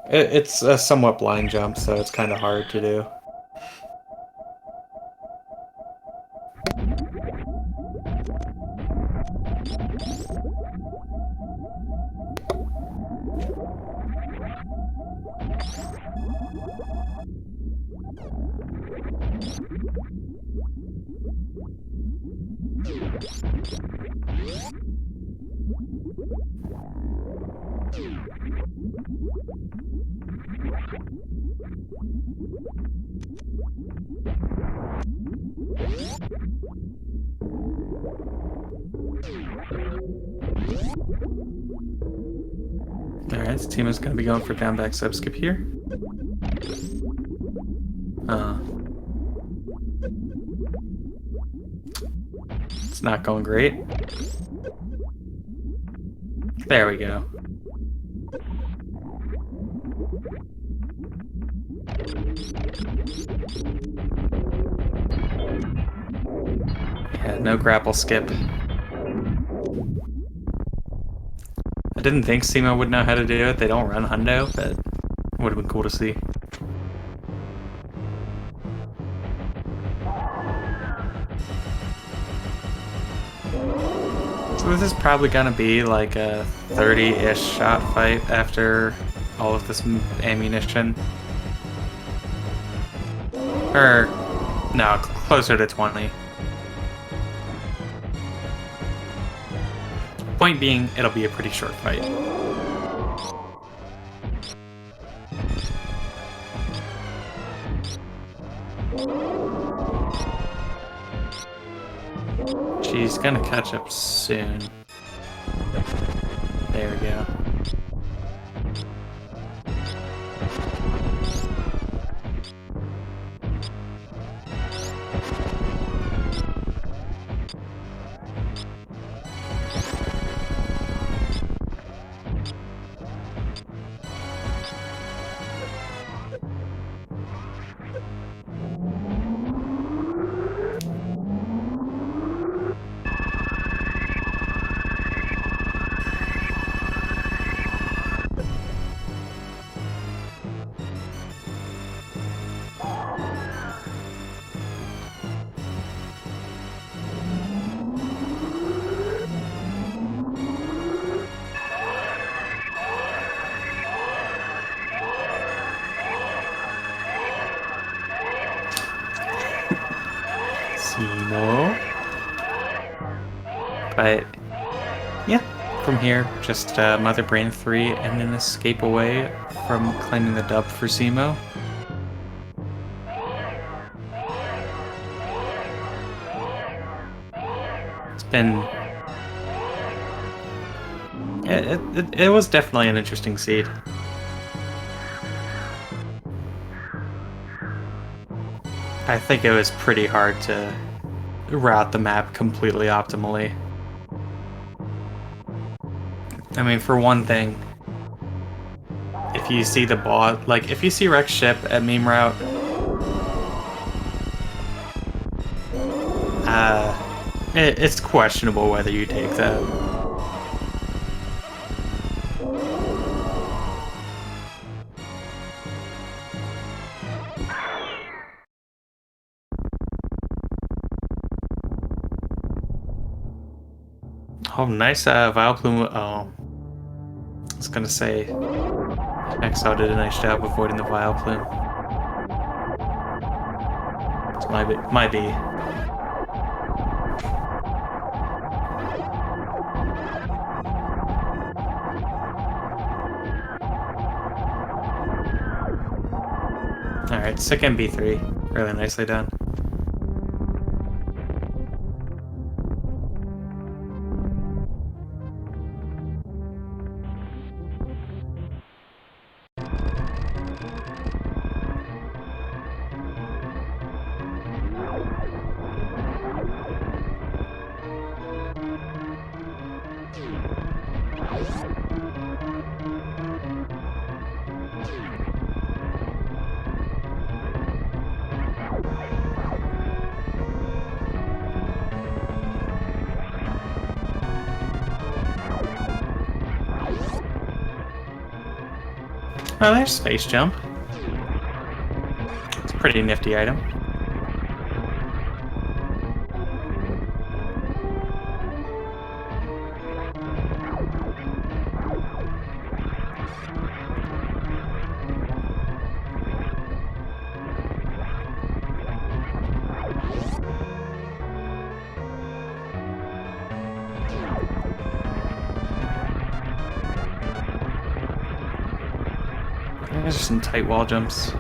It's a somewhat blind jump, so it's kind of hard to do. Alright, this team is going to be going for down back sub skip here. It's not going great. There we go. Yeah, no grapple skip. I didn't think Seamo would know how to do it. They don't run hundo, but it would have been cool to see. So this is probably gonna be like a 30-ish shot fight after all of this ammunition. Or, no, closer to 20. Point being, it'll be a pretty short fight. She's gonna catch up soon. There we go. Simo. But yeah, from here, just Mother Brain 3 and an escape away from claiming the dub for Simo. It's been... It was definitely an interesting seed. I think it was pretty hard to route the map completely optimally. I mean, for one thing, if you see the boss, like, if you see Rex ship at meme route, it's questionable whether you take that. Oh, nice Vile Plume. Oh, I was gonna say, XO did a nice job avoiding the Vile Plume. It might be. Alright, sick MB3. Really nicely done. Oh, there's Space Jump. It's a pretty nifty item. There's some tight wall jumps.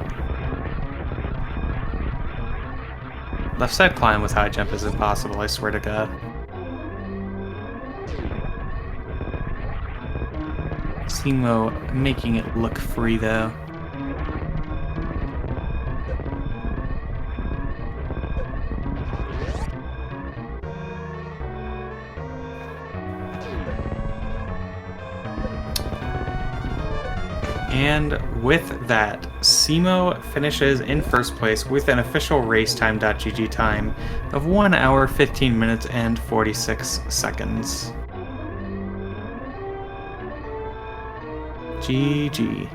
Left side climb with high jump is impossible, I swear to God. Simo making it look free though. And with that, Simo finishes in first place with an official racetime.gg time of 1 hour, 15 minutes, and 46 seconds. GG.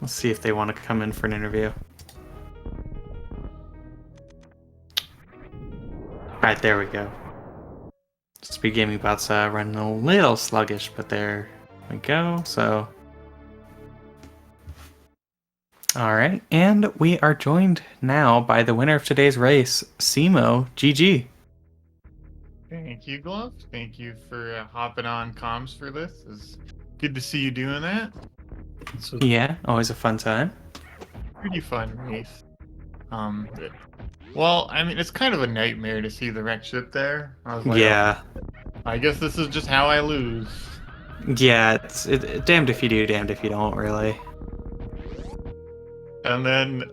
Let's see if they want to come in for an interview. Alright, there we go. Speed Gaming Bot's running a little sluggish, but there we go. So, alright, and we are joined now by the winner of today's race, Simo. GG. Thank you, Glove. Thank you for hopping on comms for this. It's good to see you doing that. Yeah, always a fun time. Pretty fun race. Well, I mean, it's kind of a nightmare to see the wreck ship there. I was like, Yeah. oh, I guess this is just how I lose. Yeah, it's damned if you do, damned if you don't, really. And then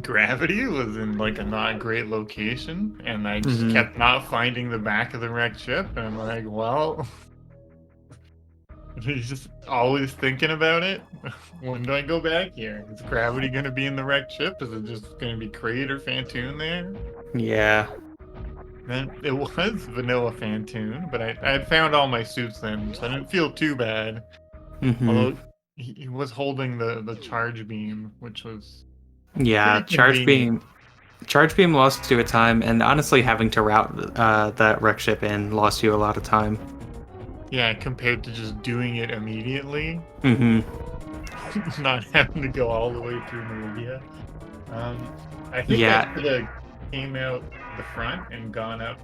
Gravity was in like a not great location, and I just kept not finding the back of the wrecked ship, and I'm like, well, he's just always thinking about it. When do I go back here? Is Gravity going to be in the wrecked ship? Is it just going to be Kraid or Fantoon there? Yeah. Then it was Vanilla Fantoon, but I had found all my suits then, so I didn't feel too bad. Although he was holding the charge beam, which was charge beam lost you a time, and honestly having to route that wreck ship in lost you a lot of time. Yeah, compared to just doing it immediately. Not having to go all the way through Meridia. I think I could have came out the front and gone up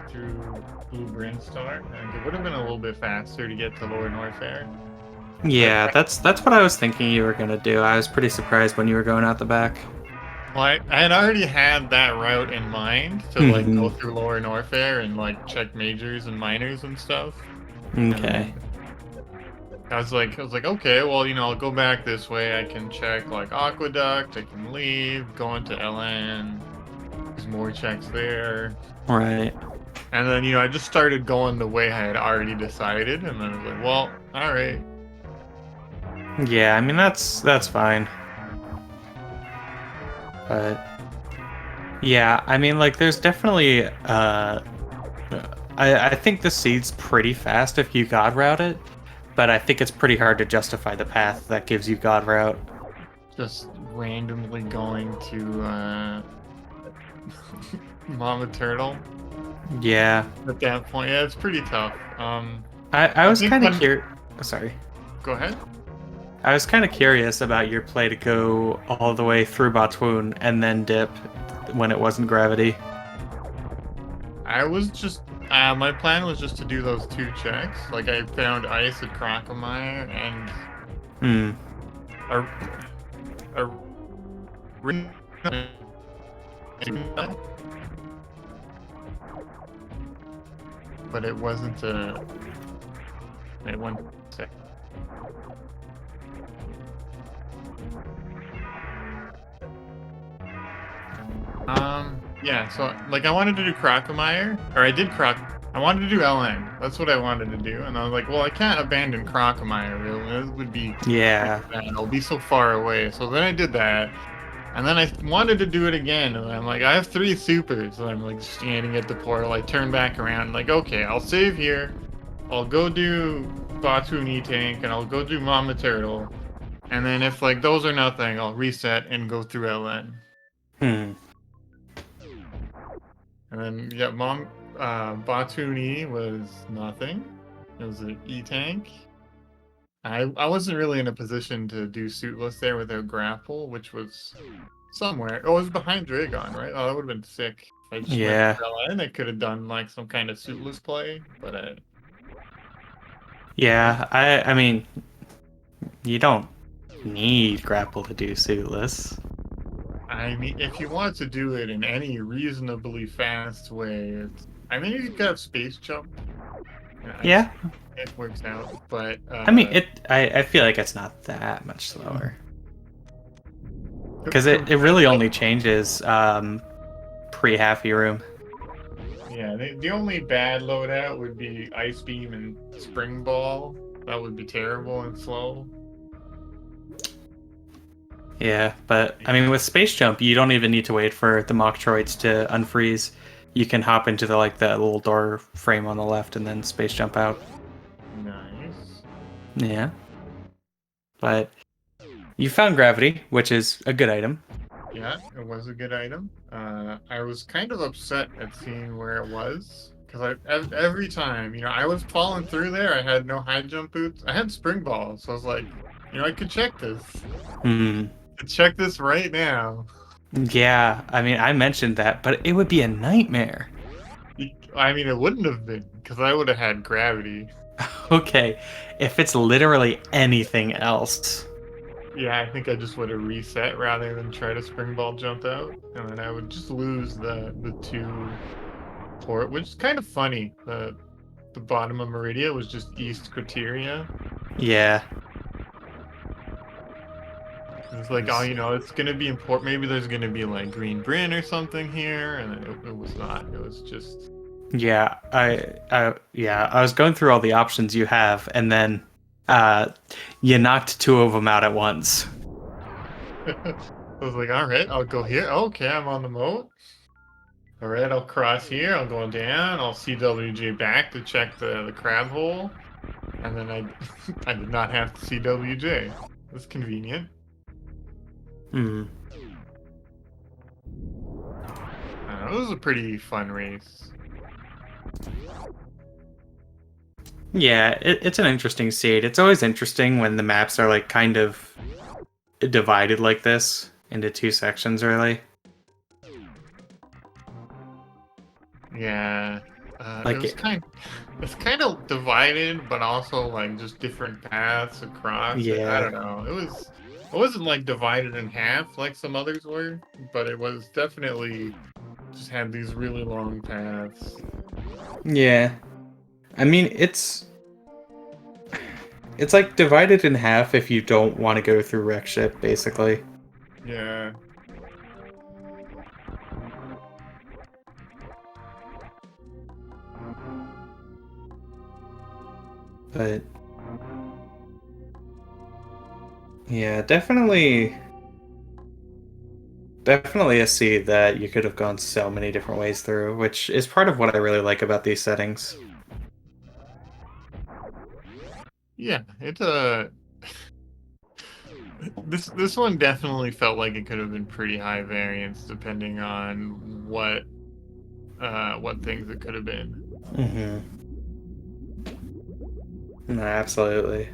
through Blue Brinstar, and it would have been a little bit faster to get to Lower Norfair. Yeah, that's what I was thinking you were gonna do. I was pretty surprised when you were going out the back. Well, I had already had that route in mind to like go through Lower Norfair and like check majors and minors and stuff. Okay. I was like, okay, well, you know, I'll go back this way. I can check like Aqueduct. I can leave, go into LN. There's more checks there. Right. And then, you know, I just started going the way I had already decided, and then I was like, well, all right. Yeah, I mean that's fine. But yeah, I mean like there's definitely I think the seed's pretty fast if you god route it, but I think it's pretty hard to justify the path that gives you god route. Just randomly going to Mama Turtle. Yeah. At that point, yeah, it's pretty tough. I was kind of curious. Sorry. Go ahead. I was kind of curious about your play to go all the way through Batwoon and then dip when it wasn't gravity. I was just my plan was just to do those 2 checks. Like I found ice at Crocomire and a but it wasn't a. Wait 1 sec. Yeah, so like I wanted to do Crocomire, or I wanted to do LN. That's what I wanted to do, and I was like, well, I can't abandon Crocomire. Really, it would be it'll be so far away. So then I did that, and then I wanted to do it again, and I'm like, I have 3 supers, and I'm like standing at the portal. I turn back around, like, okay, I'll save here. I'll go do Batu E-Tank, and I'll go do Mama Turtle, and then if like those are nothing, I'll reset and go through LN. And then, yeah, Batuni was nothing. It was an E-Tank. I wasn't really in a position to do suitless there without grapple, which was somewhere. Oh, it was behind Dragon, right? Oh, that would have been sick. If I just went to LN, I could have done like some kind of suitless play, but yeah, I mean, you don't need grapple to do suitless. I mean, if you want to do it in any reasonably fast way, I mean, you could have space jump. Yeah. It works out, but... I mean, I feel like it's not that much slower. Because it really only changes pre-Happy Room. Yeah, the only bad loadout would be Ice Beam and Spring Ball. That would be terrible and slow. Yeah, but I mean, with Space Jump, you don't even need to wait for the Mocktroids to unfreeze. You can hop into the that little door frame on the left and then Space Jump out. Nice. Yeah. But You found gravity, which is a good item. Yeah, it was a good item. I was kind of upset at seeing where it was because every time, I was falling through there. I had no high jump boots. I had spring balls, so I was like, I could check this. Hmm. Could check this right now. Yeah, I mean, I mentioned that, but it would be a nightmare. I mean, it wouldn't have been because I would have had gravity. Okay, if it's literally anything else. Yeah, I think I just would have reset rather than try to spring ball jump out, and then I would just lose the two port, which is kind of funny. The bottom of Meridia was just East Criteria. Yeah. It's like, oh, it's gonna be important. Maybe there's gonna be like Green Bryn or something here, and it was not. It was just. Yeah, I was going through all the options you have, and then you knocked two of them out at once. I was like, all right, I'll go here. Okay, I'm on the moat. All right, I'll cross here. I'll go down. I'll CWJ back to check the crab hole, and then I did not have to CWJ. That's convenient. Hmm. It was a pretty fun race. Yeah, it's an interesting seed. It's always interesting when the maps are like kind of divided like this into two sections, really. Yeah, Like it's kind of divided, but also like just different paths across it. I yeah, don't know. It wasn't like divided in half like some others were, but it was definitely just had these really long paths. yeah. I mean, it's like divided in half if you don't want to go through wreck ship, basically. Yeah. But yeah, definitely a seed that you could have gone so many different ways through, which is part of what I really like about these settings. Yeah, it's a this one definitely felt like it could have been pretty high variance depending on what things it could have been. Mm-hmm. No, absolutely.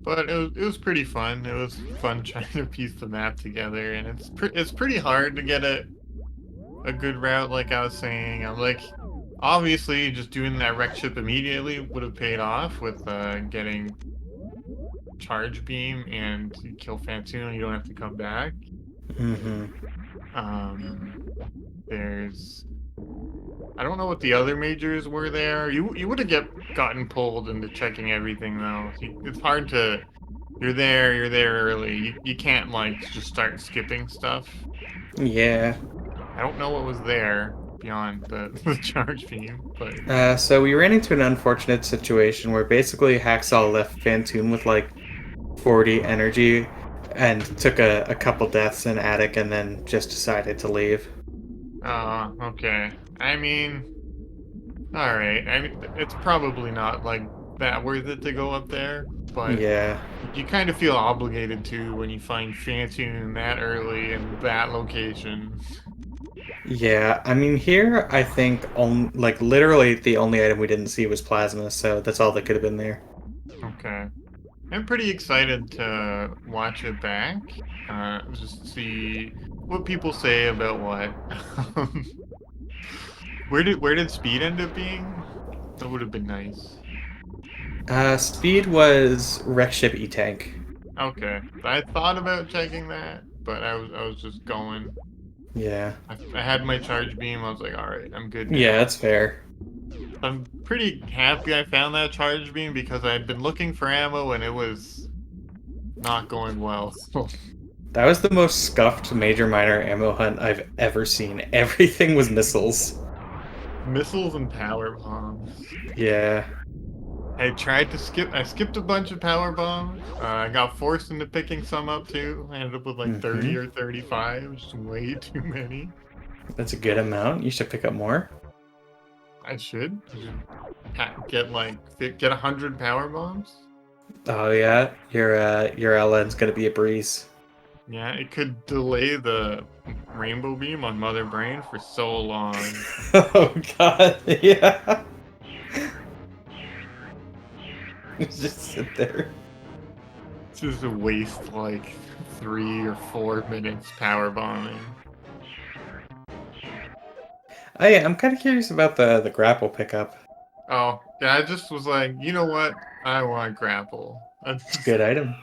But it was pretty fun. It was fun trying to piece the map together, and it's pretty hard to get a good route. Like I was saying, I'm like, obviously, just doing that wreck ship immediately would have paid off with getting charge beam and kill Fantoon. You don't have to come back. Mm-hmm. There's I don't know what the other majors were there. You would have gotten pulled into checking everything though. It's hard to. You're there early. You can't like just start skipping stuff. Yeah. I don't know what was there beyond the charge beam, but So we ran into an unfortunate situation where basically Hacksaw left Fantoon with like 40 energy and took a couple deaths in Attic and then just decided to leave. okay. I mean, all right. I mean, it's probably not like that worth it to go up there, but Yeah. you kind of feel obligated to when you find Fantoon that early in that location. Yeah, I mean here I think like literally the only item we didn't see was plasma, so that's all that could have been there. Okay. I'm pretty excited to watch it back. Just see what people say about what. Where did speed end up being? That would have been nice. Speed was wreck ship E-tank. Okay. I thought about checking that, but I was just going. Yeah. I had my charge beam. I was like, all right, I'm good now. Yeah, that's fair. I'm pretty happy I found that charge beam because I had been looking for ammo and it was not going well. That was the most scuffed major minor ammo hunt I've ever seen. Everything was missiles. Missiles and power bombs. Yeah. I skipped a bunch of power bombs. I got forced into picking some up too. I ended up with like 30 or 35, which is way too many. That's a good amount. You should pick up more. I should get 100 power bombs. Oh yeah, your LN's gonna be a breeze. Yeah, it could delay the rainbow beam on Mother Brain for so long. Oh god, yeah. Just sit there. Just waste like 3 or 4 minutes power bombing. I'm kind of curious about the grapple pickup. Oh, yeah, I just was like, you know what? I want grapple. It's a good item.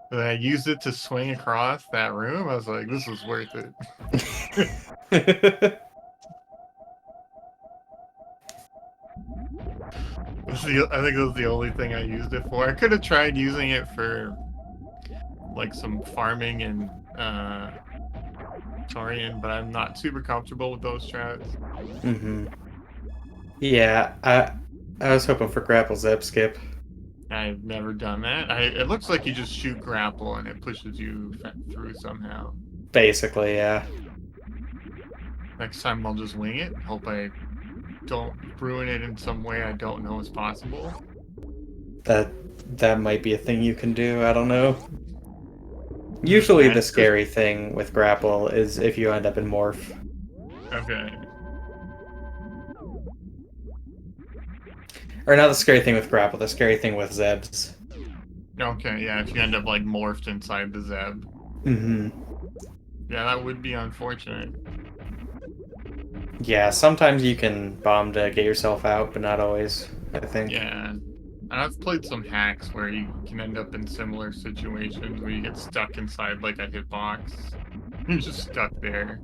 When I used it to swing across that room, I was like, this was worth it. I think that was the only thing I used it for. I could have tried using it for like some farming and Torian, but I'm not super comfortable with those strats. Yeah, I was hoping for grapple zip skip. I've never done that. It looks like you just shoot grapple and it pushes you through somehow. Basically, yeah. Next time I'll just wing it. Hope I don't ruin it in some way I don't know is possible. That might be a thing you can do. I don't know. Usually the scary thing with grapple is if you end up in morph. Okay. Or not the scary thing with grapple, the scary thing with Zebs. Okay, yeah, if you end up like morphed inside the Zeb. Yeah, that would be unfortunate. Yeah, sometimes you can bomb to get yourself out, but not always, I think. Yeah. And I've played some hacks where you can end up in similar situations where you get stuck inside like a hitbox. You're just stuck there,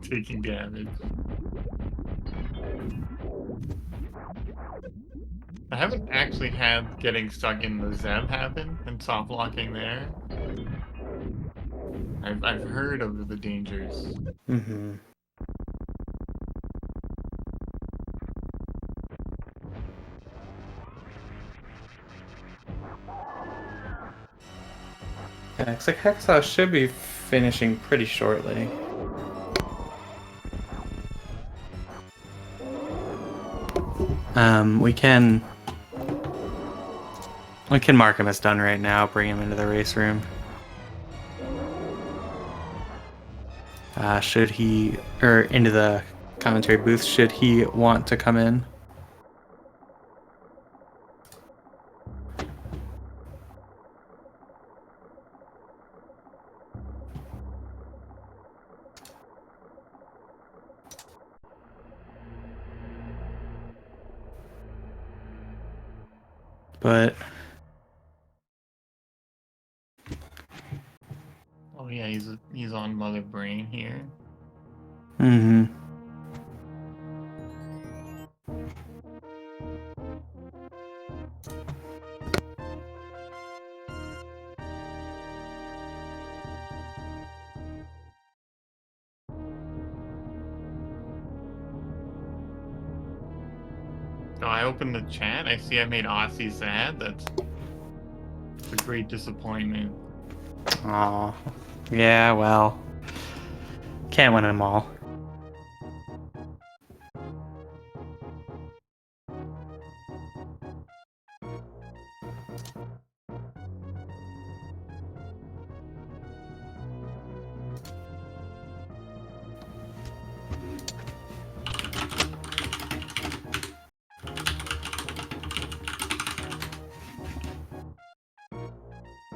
taking damage. I haven't actually had getting stuck in the Zeb happen and soft locking there. I've heard of the dangers. Yeah, looks like Hexhaw should be finishing pretty shortly. We can mark him as done right now, bring him into the race room. Into the commentary booth, should he want to come in? But oh yeah, he's on Mother Brain here. So I opened the chat. I see I made Aussie sad. That's a great disappointment. Aw. Yeah, well. Can't win them all.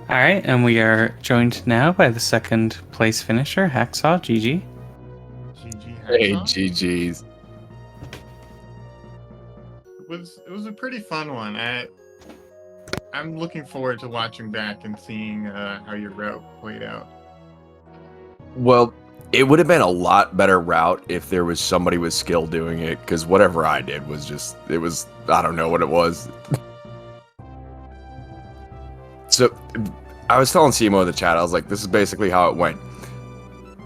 Alright, and we are joined now by the second place finisher, Hacksaw, GG. GG Hacksaw. Hey, GG's. It was a pretty fun one. I'm looking forward to watching back and seeing how your route played out. Well, it would have been a lot better route if there was somebody with skill doing it, because whatever I did was just, I don't know what it was. So, I was telling Simo in the chat, I was like, this is basically how it went.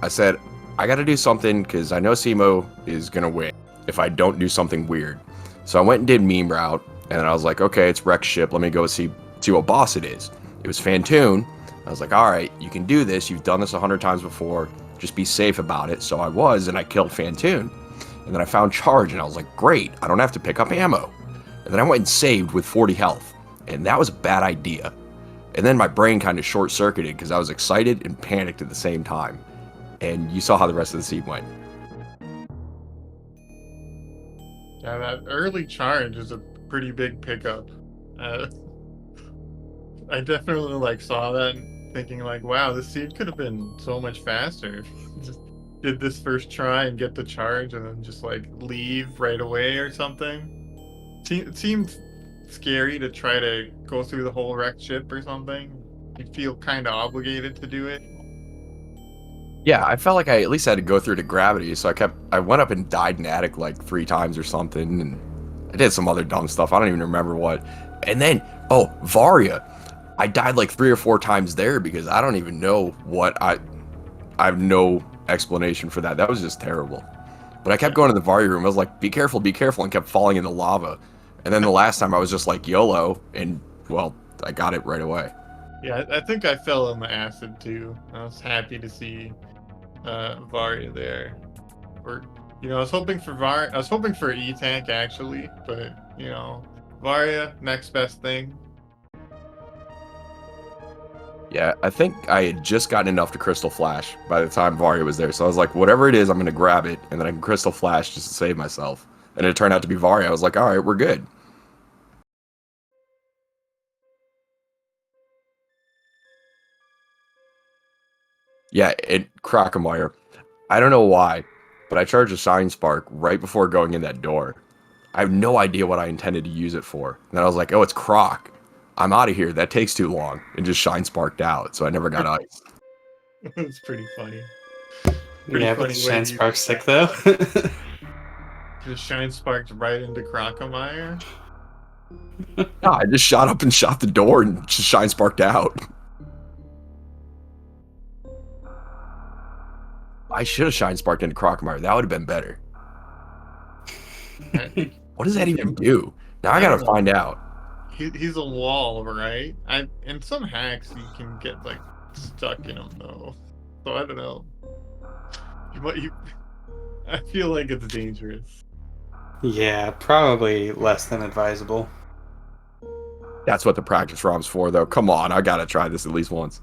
I said, I gotta do something, because I know Simo is gonna win if I don't do something weird. So I went and did meme route, and I was like, okay, it's wreck ship, let me go see what boss it is. It was Fantoon. I was like, alright, you can do this, you've done this 100 times before, just be safe about it. So I was, and I killed Fantoon. And then I found charge, and I was like, great, I don't have to pick up ammo. And then I went and saved with 40 health. and that was a bad idea. And then my brain kind of short-circuited because I was excited and panicked at the same time. And you saw how the rest of the scene went. Yeah, that early charge is a pretty big pickup. I definitely like saw that thinking like, wow, this seed could have been so much faster. Just did this first try and get the charge and then just like leave right away or something. It seemed scary to try to go through the whole wrecked ship or something. You feel kind of obligated to do it. Yeah, I felt like I at least had to go through to gravity, so I went up and died in the attic like 3 times or something, and I did some other dumb stuff. I don't even remember what. And then, Varia. I died like 3 or 4 times there because I don't even know what I have no explanation for that. That was just terrible. But I kept going to the Varia room. I was like, be careful, and kept falling in the lava. And then the last time I was just like, YOLO, and well, I got it right away. Yeah, I think I fell in the acid too. I was happy to see Varia there. Or I was hoping for I was hoping for E-Tank actually, but Varia, next best thing. Yeah, I think I had just gotten enough to Crystal Flash by the time Varia was there. So I was like, whatever it is, I'm going to grab it, and then I can Crystal Flash just to save myself. And it turned out to be Varia. I was like, all right, we're good. Yeah, Crockemeyer. I don't know why, but I charged a Shine Spark right before going in that door. I have no idea what I intended to use it for. And then I was like, oh, it's Croc. I'm out of here. That takes too long. And just Shine Sparked out, so I never got ice. It's pretty funny. Yeah, but the Shine Spark's sick, though. Just Shine Sparked right into Crockemeyer? No, I just shot up and shot the door and just Shine Sparked out. I should have Shine Sparked into Crockemeyer. That would have been better. What does that even do? Now I gotta find out. He's a wall, right? In some hacks you can get like stuck in him though, so I don't know. I feel like it's dangerous. Yeah, probably less than advisable. That's what the practice ROM's for, though. Come on, I gotta try this at least once.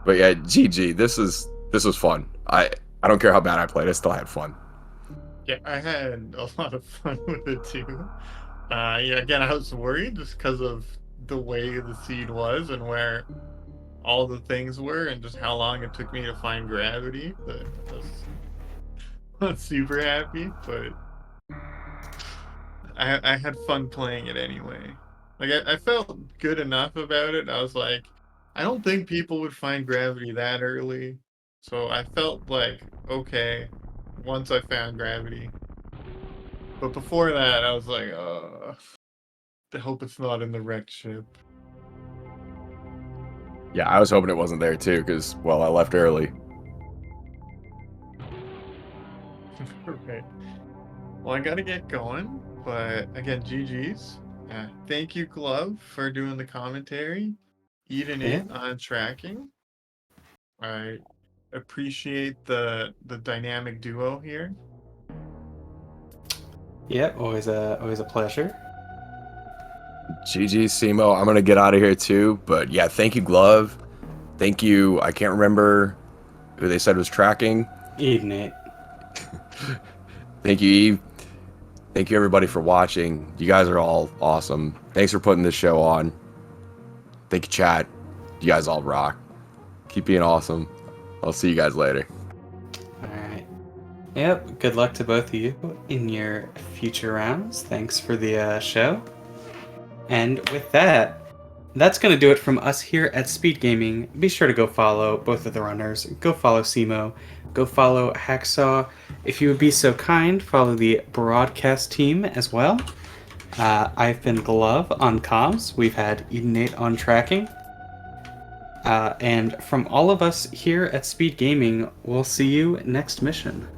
But yeah, GG. This was fun. I don't care how bad I played. I still had fun. Yeah, I had a lot of fun with it too. Yeah, again, I was worried just because of the way the seed was and where all the things were and just how long it took me to find gravity. But I was not super happy, but I had fun playing it anyway. Like I felt good enough about it. I was like, I don't think people would find gravity that early. So I felt like, okay, once I found gravity. But before that, I was like, I hope it's not in the wrecked ship. Yeah, I was hoping it wasn't there too, because, well, I left early. Right. Well, I gotta get going, but again, GG's. Thank you, Glove, for doing the commentary, eating it on tracking. I appreciate the dynamic duo here. Yep, always a pleasure. GG, Simo. I'm gonna get out of here too, but yeah, thank you, Glove. Thank you. I can't remember who they said was tracking. Eating it. Thank you, Eve. Thank you, everybody, for watching. You guys are all awesome. Thanks for putting this show on. Thank you, chat. You guys all rock. Keep being awesome. I'll see you guys later. Alright. Yep, good luck to both of you in your future rounds. Thanks for the show. And with that, that's going to do it from us here at Speed Gaming. Be sure to go follow both of the runners. Go follow Simo. Go follow Hacksaw. If you would be so kind, follow the broadcast team as well. I've been Glove on comms. We've had Edenate on tracking. And from all of us here at Speed Gaming, we'll see you next mission.